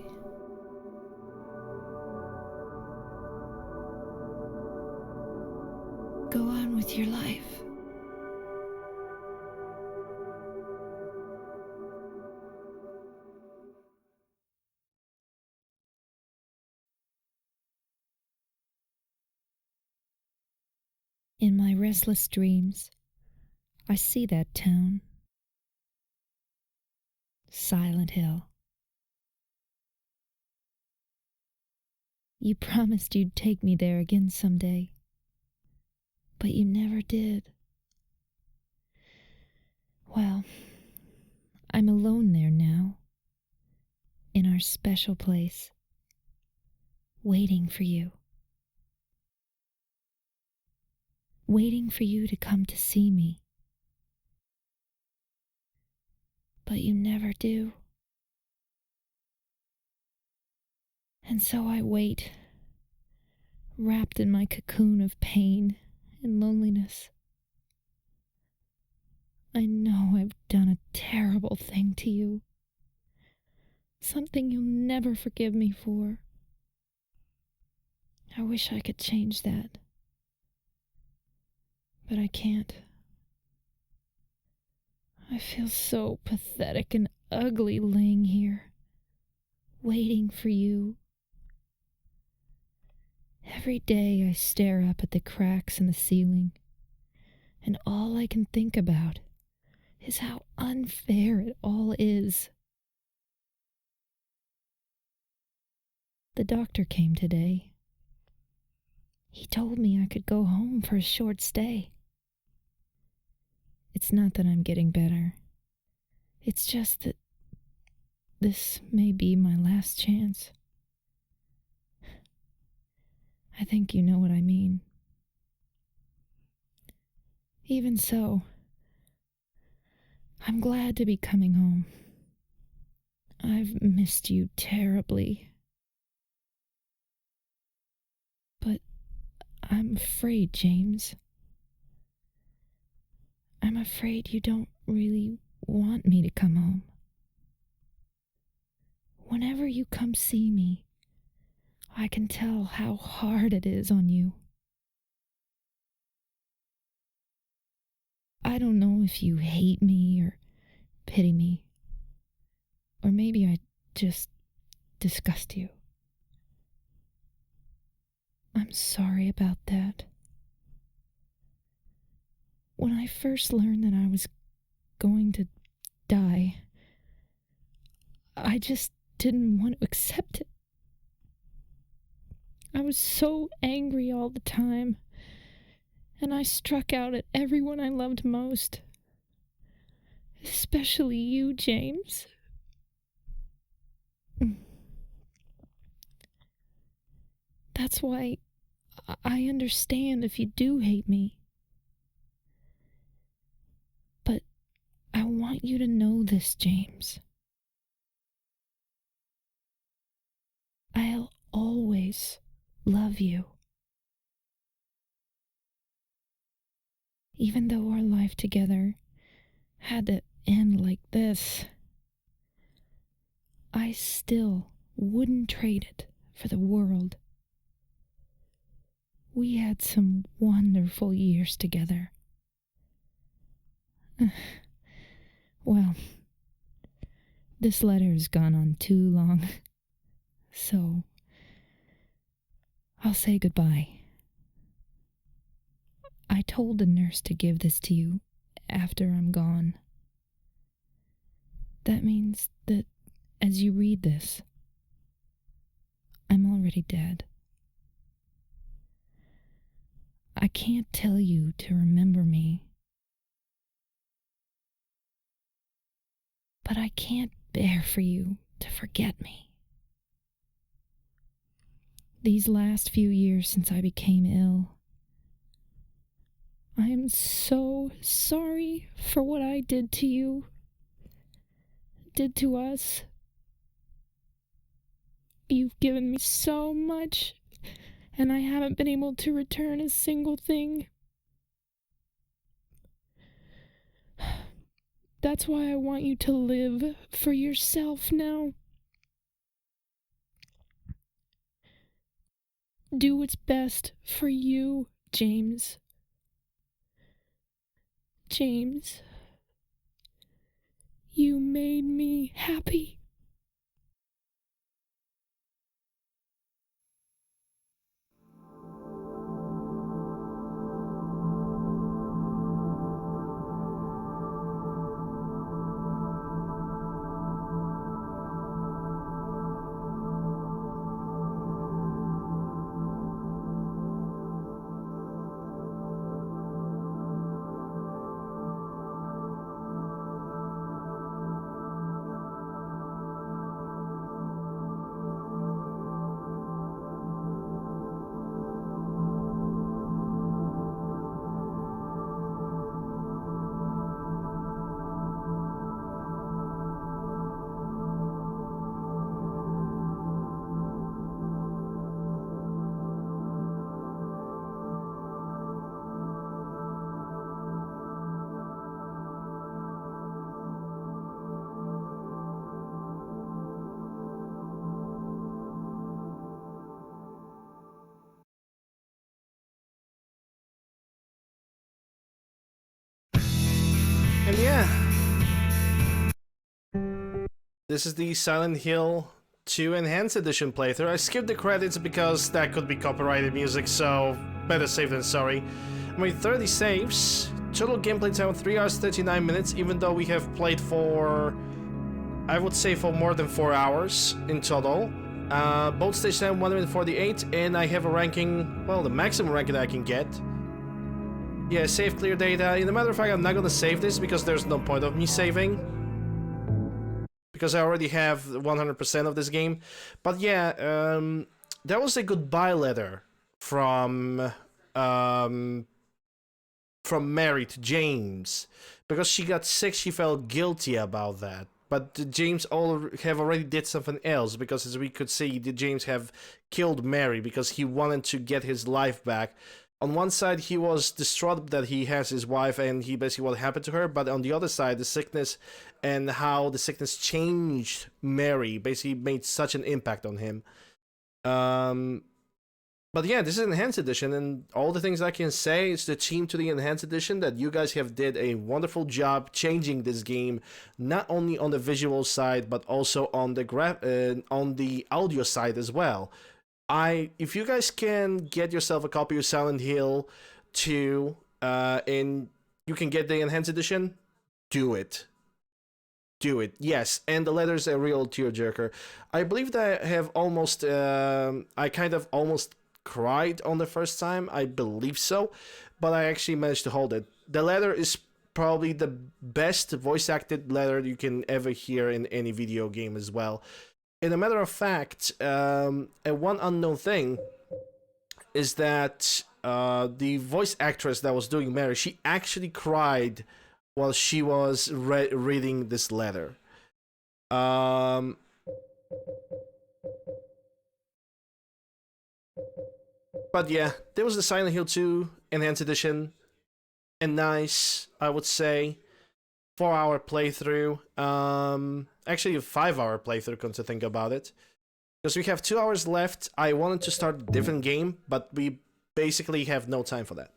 Go on with your life. In my restless dreams, I see that town. Silent Hill. You promised you'd take me there again someday, but you never did. Well, I'm alone there now, in our special place, waiting for you. Waiting for you to come to see me. But you never do. And so I wait, wrapped in my cocoon of pain and loneliness. I know I've done a terrible thing to you. Something you'll never forgive me for. I wish I could change that. But I can't. I feel so pathetic and ugly laying here, waiting for you. Every day I stare up at the cracks in the ceiling, and all I can think about is how unfair it all is. The doctor came today. He told me I could go home for a short stay. It's not that I'm getting better. It's just that this may be my last chance. I think you know what I mean. Even so, I'm glad to be coming home. I've missed you terribly. But I'm afraid, James. I'm afraid you don't really want me to come home. Whenever you come see me, I can tell how hard it is on you. I don't know if you hate me or pity me, or maybe I just disgust you. I'm sorry about that. When I first learned that I was going to die, I just didn't want to accept it. I was so angry all the time, and I struck out at everyone I loved most. Especially you, James. That's why I understand if you do hate me. But I want you to know this, James. I'll always love you. Even though our life together had to end like this, I still wouldn't trade it for the world. We had some wonderful years together. Well, this letter has gone on too long, so I'll say goodbye. I told the nurse to give this to you after I'm gone. That means that as you read this, I'm already dead. I can't tell you to remember me, but I can't bear for you to forget me. These last few years since I became ill, I am so sorry for what I did to you, did to us. You've given me so much, and I haven't been able to return a single thing. That's why I want you to live for yourself now. Do what's best for you, James. James, you made me happy. And yeah, this is the Silent Hill 2 Enhanced Edition playthrough. I skipped the credits because that could be copyrighted music, so better safe than sorry. I made 30 saves, total gameplay time 3 hours 39 minutes, even though we have played for, I would say, for more than 4 hours in total. Both stage time 148, and I have a ranking, well, the maximum ranking I can get. Yeah, save clear data. In a matter of fact, I'm not gonna save this because there's no point of me saving. Because I already have 100% of this game. But yeah, that was a goodbye letter from Mary to James. Because she got sick, she felt guilty about that. But James have already did something else, because as we could see, James have killed Mary because he wanted to get his life back. On one side, he was distraught that he has his wife and he basically what happened to her, but on the other side, the sickness and how the sickness changed Mary basically made such an impact on him. But yeah, this is an Enhanced Edition, and all the things I can say is the team to the Enhanced Edition that you guys have did a wonderful job changing this game, not only on the visual side but also on the audio side as well. If you guys can get yourself a copy of Silent Hill 2, and you can get the Enhanced Edition, do it. Do it, yes. And the letter's a real tearjerker. I believe that I have almost, I kind of almost cried on the first time, I believe so, but I actually managed to hold it. The letter is probably the best voice acted letter you can ever hear in any video game as well. In a matter of fact, one unknown thing is that the voice actress that was doing Mary, she actually cried while she was reading this letter. But yeah, there was the Silent Hill 2 Enhanced Edition. A nice, I would say, 4-hour playthrough. Actually a 5-hour playthrough, come to think about it. Because we have 2 hours left. I wanted to start a different game, but we basically have no time for that.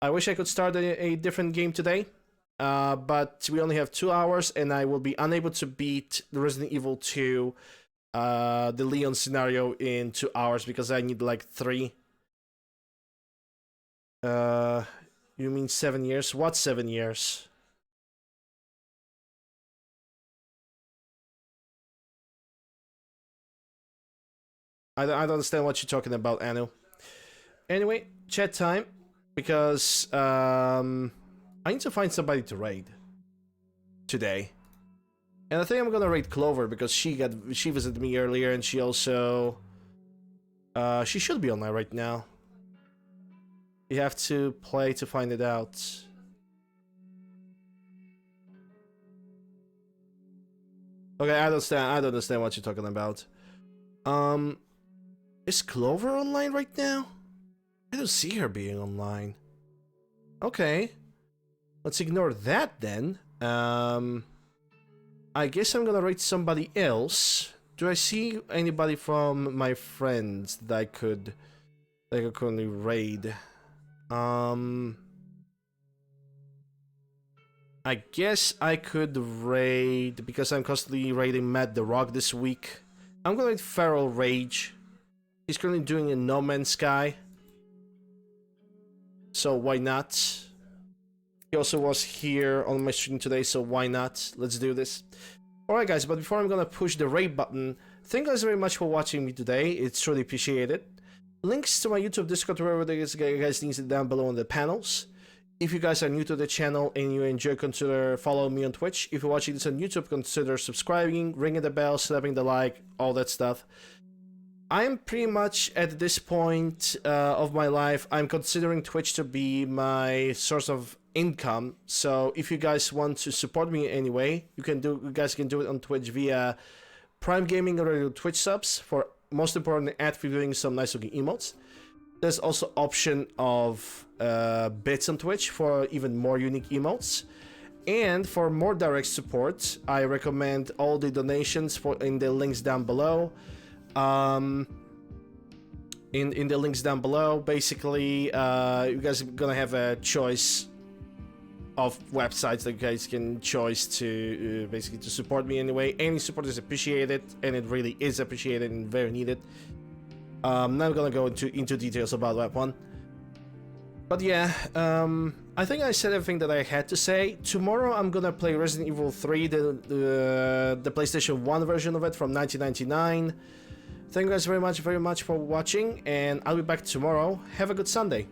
I wish I could start a different game today. But we only have 2 hours, and I will be unable to beat the Resident Evil 2 the Leon scenario in 2 hours because I need like 3. You mean 7 years? What 7 years? I don't understand what you're talking about, Anu. Anyway, chat time, because I need to find somebody to raid today. And I think I'm gonna raid Clover because she visited me earlier, and she also she should be online right now. You have to play to find it out. Okay, I don't understand what you're talking about. Is Clover online right now? I don't see her being online. Okay. Let's ignore that then. I guess I'm gonna rate somebody else. Do I see anybody from my friends that I could currently raid? I guess I could raid, because I'm constantly raiding Matt the Rock this week. I'm gonna raid Feral Rage. He's currently doing a No Man's Sky, so why not? He also was here on my stream today, so why not? Let's do this. Alright guys, but before I'm gonna push the raid button, thank you guys very much for watching me today. It's truly appreciated. Links to my YouTube, Discord, wherever you guys need it down below in the panels. If you guys are new to the channel and you enjoy, consider following me on Twitch. If you're watching this on YouTube, consider subscribing, ringing the bell, slapping the like, all that stuff. I'm pretty much at this point of my life, I'm considering Twitch to be my source of income. So if you guys want to support me in any way, you guys can do it on Twitch via Prime Gaming or regular Twitch subs. For most important, ad viewing some nice looking emotes. There's also option of bits on Twitch for even more unique emotes. And for more direct support, I recommend all the donations in the links down below. In the links down below, basically, you guys are gonna have a choice of websites that you guys can choose to basically to support me anyway. Any support is appreciated, and it really is appreciated and very needed. Now I'm gonna go into details about that one. But yeah, I think I said everything that I had to say. Tomorrow I'm gonna play Resident Evil 3, the PlayStation 1 version of it from 1999. Thank you guys very much for watching, and I'll be back tomorrow. Have a good Sunday.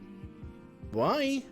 Bye!